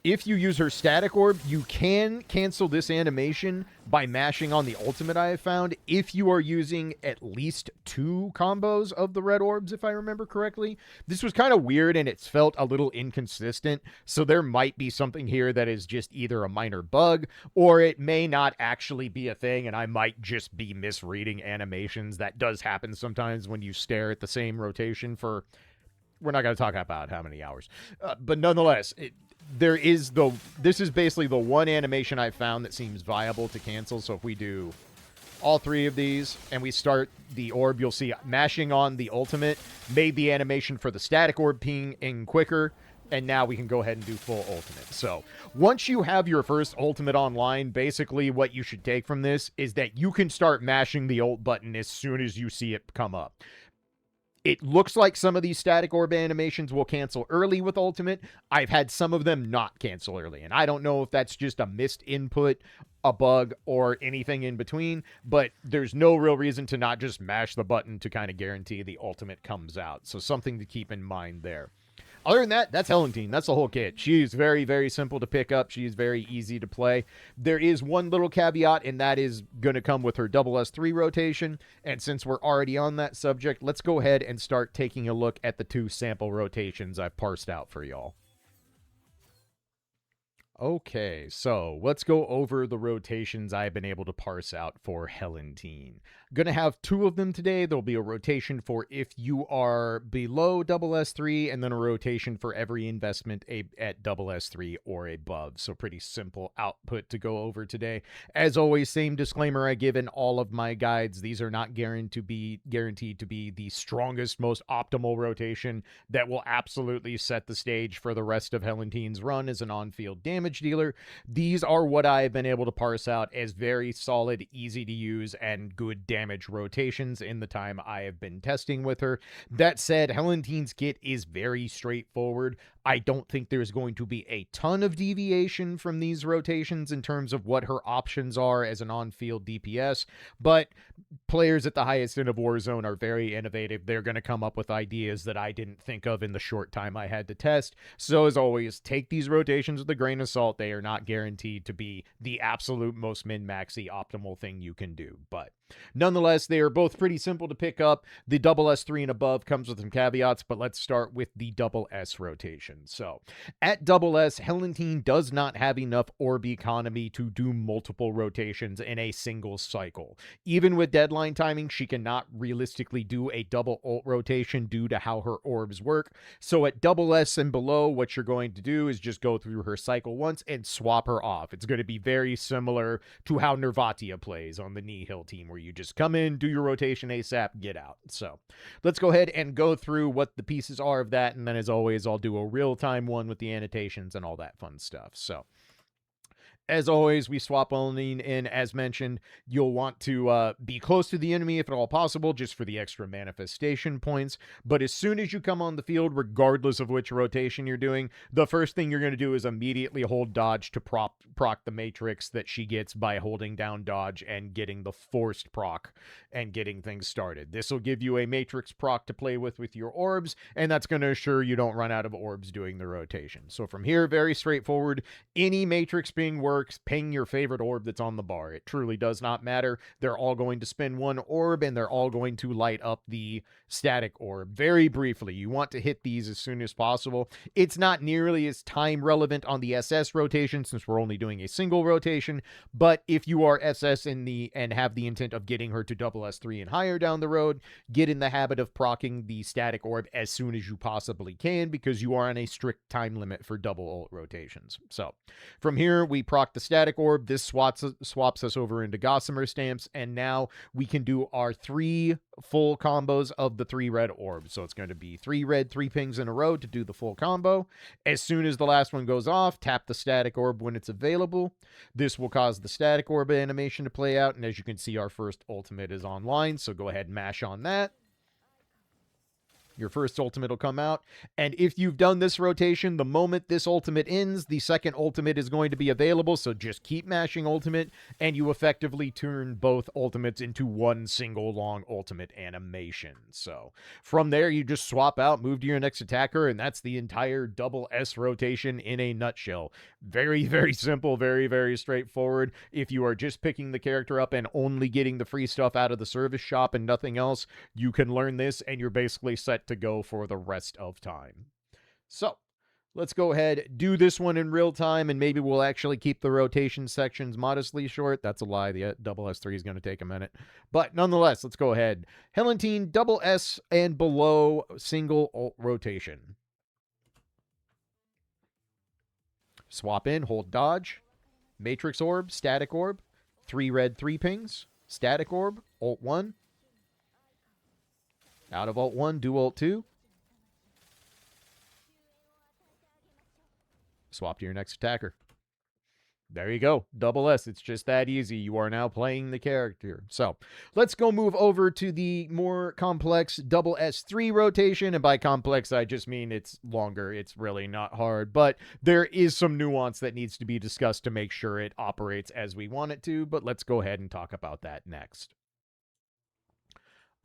if you use her static orb, you can cancel this animation by mashing on the ultimate, I have found, if you are using at least 2 combos of the red orbs, if I remember correctly. This was kind of weird, and it's felt a little inconsistent, so there might be something here that is just either a minor bug, or it may not actually be a thing, and I might just be misreading animations. That does happen sometimes when you stare at the same rotation for, we're not going to talk about how many hours. But nonetheless, this is basically the one animation I've found that seems viable to cancel. So if we do all 3 of these and we start the orb, you'll see mashing on the ultimate made the animation for the static orb ping in quicker, and now we can go ahead and do full ultimate. So once you have your first ultimate online, basically what you should take from this is that you can start mashing the ult button as soon as you see it come up. It looks like some of these static orb animations will cancel early with ultimate. I've had some of them not cancel early, and I don't know if that's just a missed input, a bug, or anything in between, but there's no real reason to not just mash the button to kind of guarantee the ultimate comes out. So something to keep in mind there. Other than that, that's Helentine. That's the whole kit. She is very, very simple to pick up. She is very easy to play. There is one little caveat, and that is going to come with her SS3 rotation. And since we're already on that subject, let's go ahead and start taking a look at the 2 sample rotations I've parsed out for y'all. Okay, so let's go over the rotations I've been able to parse out for Helentine. Gonna have 2 of them today. There'll be a rotation for if you are below SS3, and then a rotation for every investment at SS3 or above. So pretty simple output to go over today. As always, same disclaimer I give in all of my guides. These are not guaranteed to be the strongest, most optimal rotation that will absolutely set the stage for the rest of Helentine's run as an on-field damage damage dealer. These are what I've been able to parse out as very solid, easy to use, and good damage rotations in the time I have been testing with her. That said, Helentine's kit is very straightforward. I don't think there's going to be a ton of deviation from these rotations in terms of what her options are as an on-field DPS, but players at the highest end of Warzone are very innovative. They're going to come up with ideas that I didn't think of in the short time I had to test. So as always, take these rotations with a grain of salt. They are not guaranteed to be the absolute most min-maxy optimal thing you can do, but nonetheless, they are both pretty simple to pick up. The double S3 and above comes with some caveats, but let's start with the double S rotation. So at double S, Helentine does not have enough orb economy to do multiple rotations in a single cycle. Even with deadline timing, she cannot realistically do a double ult rotation due to how her orbs work. So at double S and below, what you're going to do is just go through her cycle once and swap her off. It's going to be very similar to how Nervatia plays on the Nihil team, where you just come in, do your rotation ASAP, get out. So let's go ahead and go through what the pieces are of that, and then as always, I'll do a real-time one with the annotations and all that fun stuff. So as always, we swap only in, as mentioned. You'll want to be close to the enemy if at all possible, just for the extra manifestation points. But as soon as you come on the field, regardless of which rotation you're doing, the first thing you're going to do is immediately hold dodge to proc the matrix that she gets by holding down dodge and getting the forced proc and getting things started. This will give you a matrix proc to play with your orbs, and that's going to assure you don't run out of orbs doing the rotation. So from here, very straightforward. Any matrix being worked, ping your favorite orb that's on the bar. It truly does not matter. They're all going to spin one orb, and they're all going to light up the static orb. Very briefly, you want to hit these as soon as possible. It's not nearly as time relevant on the SS rotation since we're only doing a single rotation, but if you are SS and have the intent of getting her to double S3 and higher down the road, get in the habit of proccing the static orb as soon as you possibly can, because you are on a strict time limit for double ult rotations. So from here, we proc the static orb. This swaps us over into Gossamer stamps, and now we can do our 3 full combos of the 3 red orbs. So it's going to be 3 red, 3 pings in a row to do the full combo. As soon as the last one goes off, tap the static orb when it's available. This will cause the static orb animation to play out, and as you can see, our first ultimate is online, so go ahead and mash on that. Your first ultimate will come out, and if you've done this rotation, the moment this ultimate ends, the second ultimate is going to be available, so just keep mashing ultimate, and you effectively turn both ultimates into one single long ultimate animation. So from there, you just swap out, move to your next attacker, and that's the entire double S rotation in a nutshell. Very, very simple, very, very straightforward. If you are just picking the character up and only getting the free stuff out of the service shop and nothing else, you can learn this, and you're basically set to go for the rest of time. So let's go ahead, do this one in real time, and maybe we'll actually keep the rotation sections modestly short. That's a lie. The double S3 is going to take a minute. But nonetheless, let's go ahead. Helentine, double S and below single ult rotation. Swap in, hold dodge, matrix orb, static orb, 3 red, 3 pings, static orb, ult 1. Out of ult 1, do ult 2. Swap to your next attacker. There you go. Double S. It's just that easy. You are now playing the character. So let's go move over to the more complex double S3 rotation. And by complex, I just mean it's longer. It's really not hard. But there is some nuance that needs to be discussed to make sure it operates as we want it to. But let's go ahead and talk about that next.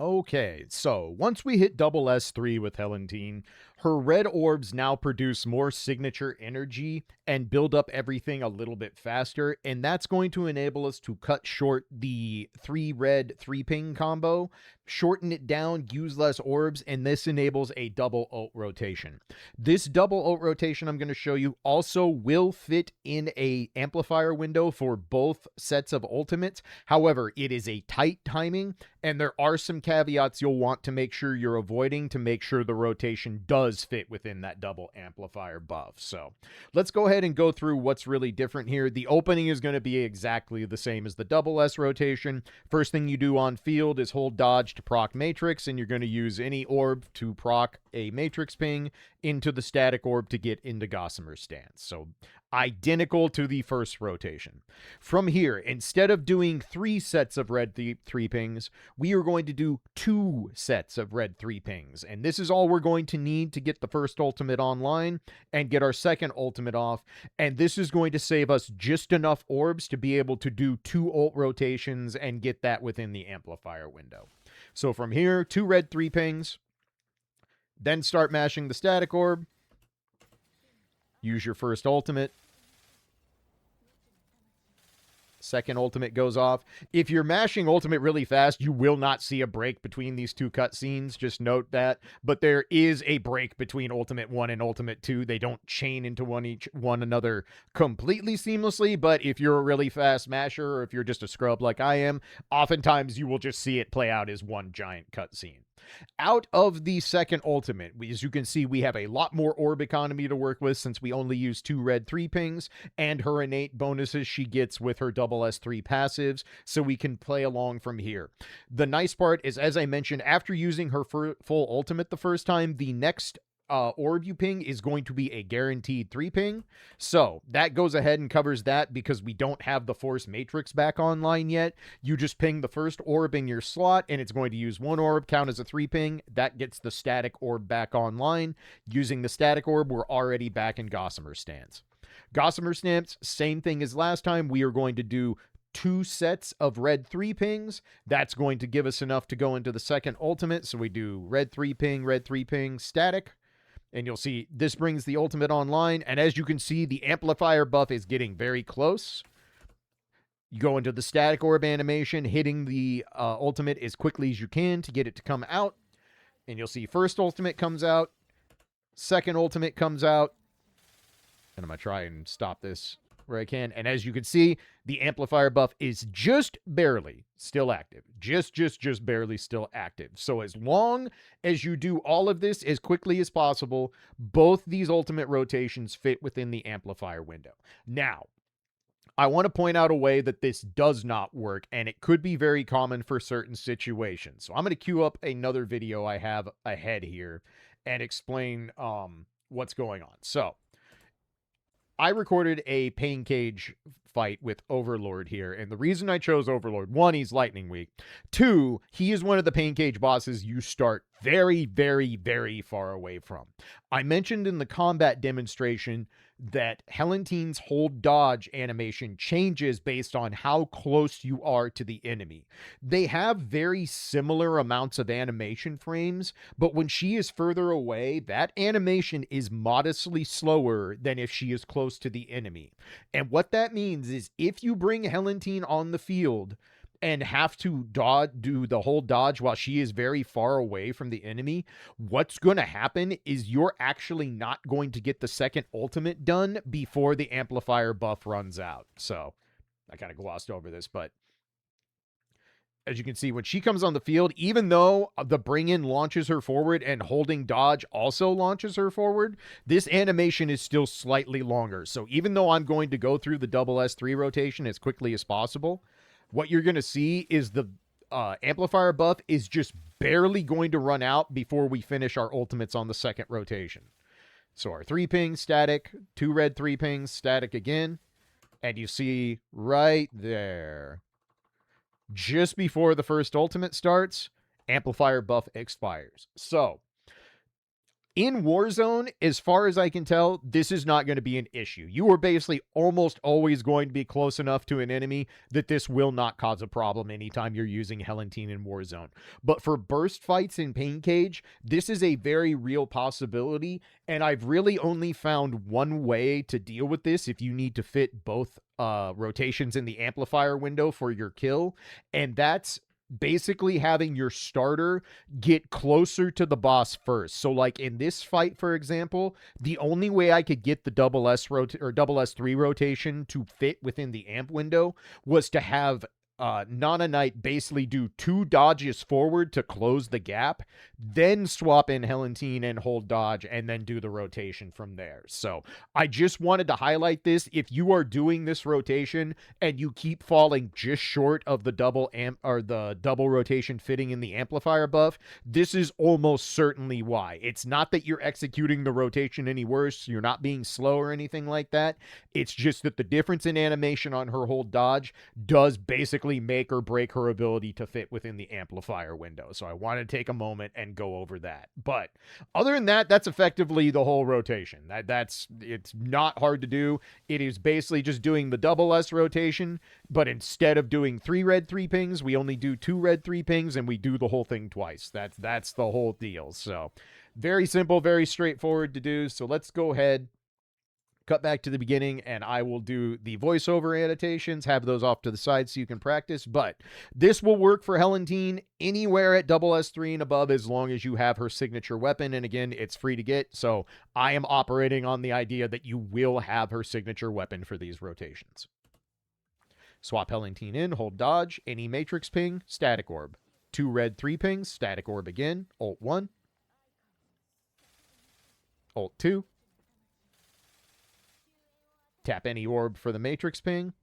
Okay, so once we hit double S3 with Helentine, her red orbs now produce more signature energy and build up everything a little bit faster, and that's going to enable us to cut short the 3 red, 3 ping combo, shorten it down, use less orbs, and this enables a double ult rotation. This double ult rotation I'm going to show you also will fit in a amplifier window for both sets of ultimates. However, it is a tight timing, and there are some caveats you'll want to make sure you're avoiding to make sure the rotation does fit within that double amplifier buff. So let's go ahead and go through what's really different here. The opening is going to be exactly the same as the double S rotation. First thing you do on field is hold dodge to proc matrix, and you're going to use any orb to proc a matrix ping, into the static orb to get into Gossamer's stance. So identical to the first rotation. From here, instead of doing 3 sets of red 3 pings, we are going to do 2 sets of red 3 pings. And this is all we're going to need to get the first ultimate online and get our second ultimate off. And this is going to save us just enough orbs to be able to do 2 ult rotations and get that within the amplifier window. So from here, 2 red 3 pings, then start mashing the static orb. Use your first ultimate. Second ultimate goes off. If you're mashing ultimate really fast, you will not see a break between these 2 cutscenes. Just note that. But there is a break between ultimate 1 and ultimate 2. They don't chain into one another completely seamlessly. But if you're a really fast masher, or if you're just a scrub like I am, oftentimes you will just see it play out as one giant cutscene. Out of the second ultimate, as you can see, we have a lot more orb economy to work with since we only use 2 red 3 pings and her innate bonuses she gets with her SS3 passives, so we can play along from here. The nice part is, as I mentioned, after using her full ultimate the first time, the next orb you ping is going to be a guaranteed 3 ping. So that goes ahead and covers that because we don't have the Force Matrix back online yet. You just ping the first orb in your slot and it's going to use 1 orb, count as a 3 ping. That gets the static orb back online. Using the static orb, we're already back in Gossamer stance. Gossamer stance, same thing as last time. We are going to do 2 sets of red 3 pings. That's going to give us enough to go into the second ultimate. So we do red 3 ping, static. And you'll see this brings the ultimate online. And as you can see, the amplifier buff is getting very close. You go into the static orb animation, hitting the ultimate as quickly as you can to get it to come out. And you'll see first ultimate comes out. Second ultimate comes out. And I'm going to try and stop this where I can. And as you can see, the amplifier buff is just barely still active. Just barely still active. So as long as you do all of this as quickly as possible, both these ultimate rotations fit within the amplifier window. Now, I want to point out a way that this does not work, and it could be very common for certain situations. So I'm going to queue up another video I have ahead here and explain what's going on. So I recorded a pain cage fight with Overlord here, and the reason I chose Overlord, 1, he's Lightning Weak. 2, he is one of the pain cage bosses you start very, very, very far away from. I mentioned in the combat demonstration that Helentine's hold dodge animation changes based on how close you are to the enemy. They have very similar amounts of animation frames, but when she is further away, that animation is modestly slower than if she is close to the enemy. And what that means is if you bring Helentine on the field and have to do the whole dodge while she is very far away from the enemy, what's going to happen is you're actually not going to get the second ultimate done before the amplifier buff runs out. So I kind of glossed over this, but as you can see, when she comes on the field, even though the bring-in launches her forward and holding dodge also launches her forward, this animation is still slightly longer. So even though I'm going to go through the SS3 rotation as quickly as possible, what you're going to see is the amplifier buff is just barely going to run out before we finish our ultimates on the second rotation. So our 3 pings, static, 2 red 3 pings, static again. And you see right there, just before the first ultimate starts, amplifier buff expires. So in Warzone, as far as I can tell, this is not going to be an issue. You are basically almost always going to be close enough to an enemy that this will not cause a problem anytime you're using Helentine in Warzone. But for burst fights in Pain Cage, this is a very real possibility, and I've really only found one way to deal with this if you need to fit both rotations in the amplifier window for your kill, and that's basically having your starter get closer to the boss first. So like in this fight, for example, the only way I could get the SS3 rotation to fit within the amp window was to have Nana Knight basically do 2 dodges forward to close the gap, then swap in Helentine and hold dodge, and then do the rotation from there. So I just wanted to highlight this. If you are doing this rotation and you keep falling just short of the double rotation fitting in the amplifier buff, this is almost certainly why. It's not that you're executing the rotation any worse, you're not being slow or anything like that. It's just that the difference in animation on her hold dodge does basically make or break her ability to fit within the amplifier window. So I want to take a moment and go over that. But other than that, that's effectively the whole rotation. It's not hard to do. It is basically just doing the double S rotation, but instead of doing 3 red 3 pings, we only do 2 red 3 pings, and we do the whole thing twice. That's the whole deal. So very simple, very straightforward to do. So let's go ahead, cut back to the beginning, and I will do the voiceover annotations, have those off to the side so you can practice. But this will work for Helentine anywhere at SS3 and above as long as you have her signature weapon. And again, it's free to get, so I am operating on the idea that you will have her signature weapon for these rotations. Swap Helentine in, hold dodge, any matrix ping, static orb. 2 red 3 pings, static orb again, Alt 1, Alt 2, tap any orb for the matrix ping,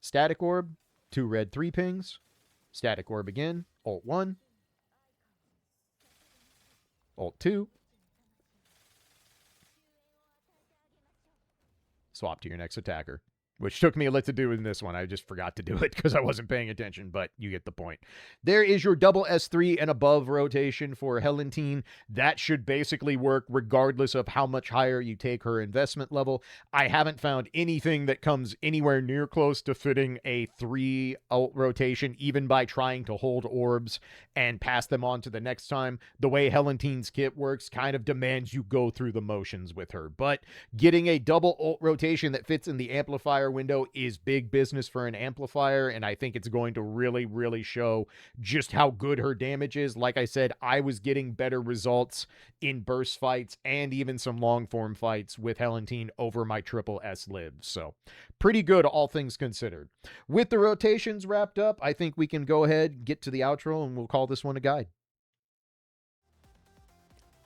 static orb, 2 red 3 pings, static orb again, Alt 1, Alt 2, swap to your next attacker. Which took me a lot to do in this one. I just forgot to do it because I wasn't paying attention, but you get the point. There is your double S3 and above rotation for Helentine. That should basically work regardless of how much higher you take her investment level. I haven't found anything that comes anywhere near close to fitting a 3 ult rotation, even by trying to hold orbs and pass them on to the next time. The way Helentine's kit works kind of demands you go through the motions with her. But getting a double ult rotation that fits in the amplifier window is big business for an amplifier, and I think it's going to really, really show just how good her damage is. Like I said, I was getting better results in burst fights and even some long form fights with Helentine over my triple S libs, so pretty good all things considered. With the rotations wrapped up, I think we can go ahead, get to the outro, and we'll call this one a guide.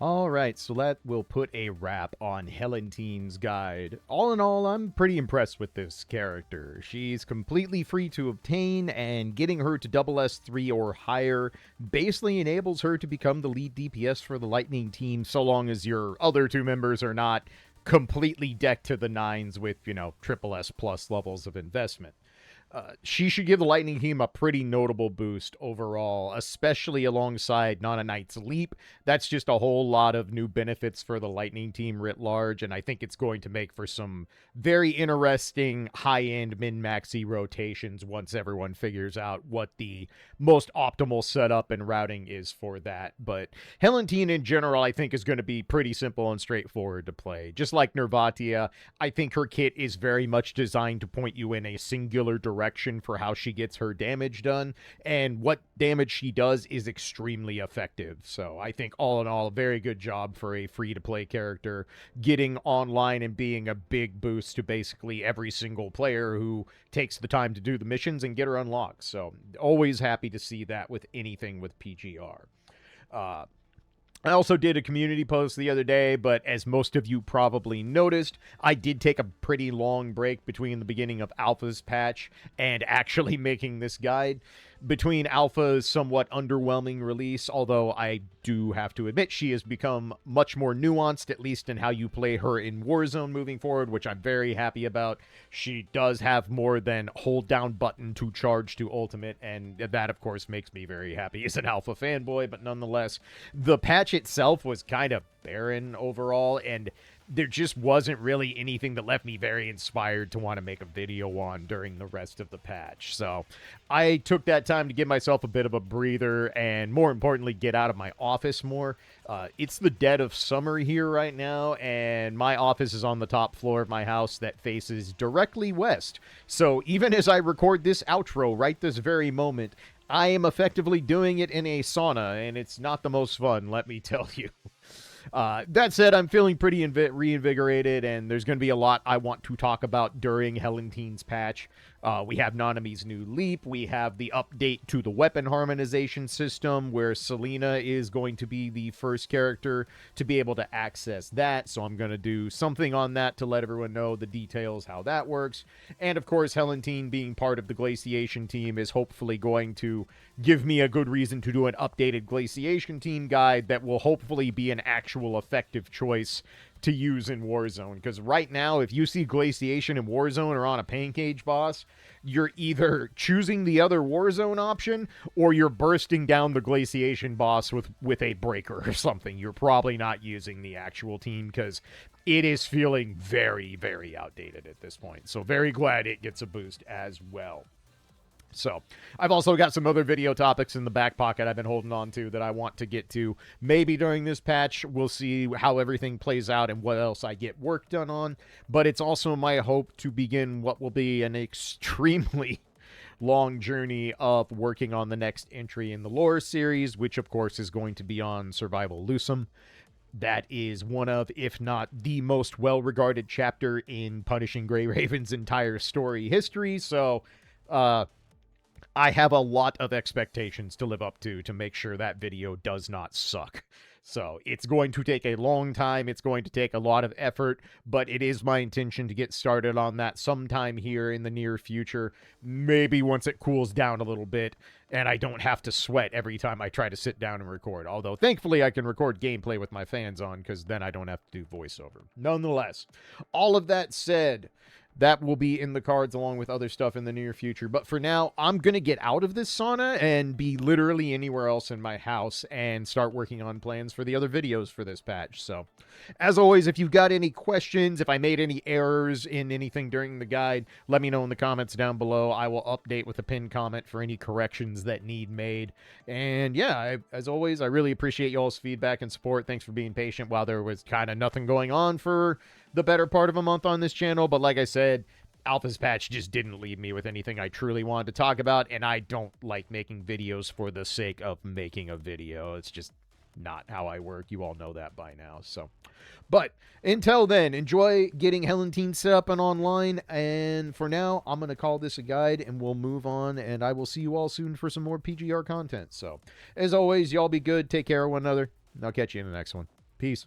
All right, so that will put a wrap on Helentine's guide. All in all, I'm pretty impressed with this character. She's completely free to obtain, and getting her to SS3 or higher basically enables her to become the lead DPS for the Lightning team, so long as your other 2 members are not completely decked to the nines with, triple S plus levels of investment. She should give the Lightning team a pretty notable boost overall, especially alongside Nana Knight's Leap. That's just a whole lot of new benefits for the Lightning team writ large, and I think it's going to make for some very interesting high-end min-maxi rotations once everyone figures out what the most optimal setup and routing is for that. But Helentine in general, I think, is going to be pretty simple and straightforward to play. Just like Nervatia, I think her kit is very much designed to point you in a singular direction for how she gets her damage done, and what damage she does is extremely effective. So I think all in all, a very good job for a free-to-play character, getting online and being a big boost to basically every single player who takes the time to do the missions and get her unlocked. So always happy to see that with anything with PGR. I also did a community post the other day, but as most of you probably noticed, I did take a pretty long break between the beginning of Alpha's patch and actually making this guide. Between Alpha's somewhat underwhelming release, although I do have to admit she has become much more nuanced, at least in how you play her in Warzone moving forward, which I'm very happy about. She does have more than hold down button to charge to ultimate, and that of course makes me very happy as an Alpha fanboy, but nonetheless, the patch itself was kind of barren overall, and there just wasn't really anything that left me very inspired to want to make a video on during the rest of the patch. So I took that time to give myself a bit of a breather and, more importantly, get out of my office more. It's the dead of summer here right now, and my office is on the top floor of my house that faces directly west. So even as I record this outro right this very moment, I am effectively doing it in a sauna, and it's not the most fun, let me tell you. That said, I'm feeling pretty reinvigorated, and there's going to be a lot I want to talk about during Helentine's patch. We have Nanami's new leap. We have the update to the weapon harmonization system where Selena is going to be the first character to be able to access that. So I'm going to do something on that to let everyone know the details, how that works. And of course, Helentine being part of the glaciation team is hopefully going to give me a good reason to do an updated glaciation team guide that will hopefully be an actual effective choice to use in Warzone. Because right now, if you see glaciation in Warzone or on a pain cage boss, you're either choosing the other Warzone option or you're bursting down the glaciation boss with a breaker or something. You're probably not using the actual team because it is feeling very, very outdated at this point. So very glad it gets a boost as well. So, I've also got some other video topics in the back pocket I've been holding on to that I want to get to. Maybe during this patch, we'll see how everything plays out and what else I get work done on. But it's also my hope to begin what will be an extremely long journey of working on the next entry in the lore series, which of course is going to be on Survival Lucem. That is one of, if not the most well-regarded chapter in Punishing Grey Raven's entire story history. So, I have a lot of expectations to live up to make sure that video does not suck. So it's going to take a long time. It's going to take a lot of effort, but it is my intention to get started on that sometime here in the near future. Maybe once it cools down a little bit and I don't have to sweat every time I try to sit down and record. Although thankfully I can record gameplay with my fans on because then I don't have to do voiceover. Nonetheless, all of that said, that will be in the cards along with other stuff in the near future. But for now, I'm going to get out of this sauna and be literally anywhere else in my house and start working on plans for the other videos for this patch. So, as always, if you've got any questions, if I made any errors in anything during the guide, let me know in the comments down below. I will update with a pinned comment for any corrections that need made. And yeah, as always, I really appreciate y'all's feedback and support. Thanks for being patient while there was kind of nothing going on for the better part of a month on this channel. But like I said, Alpha's patch just didn't leave me with anything I truly wanted to talk about, and I don't like making videos for the sake of making a video. It's just not how I work. You all know that by now. So, but until then, enjoy getting Helentine set up and online, and for now, I'm going to call this a guide, and we'll move on, and I will see you all soon for some more PGR content. So, as always, y'all be good, take care of one another, and I'll catch you in the next one. Peace.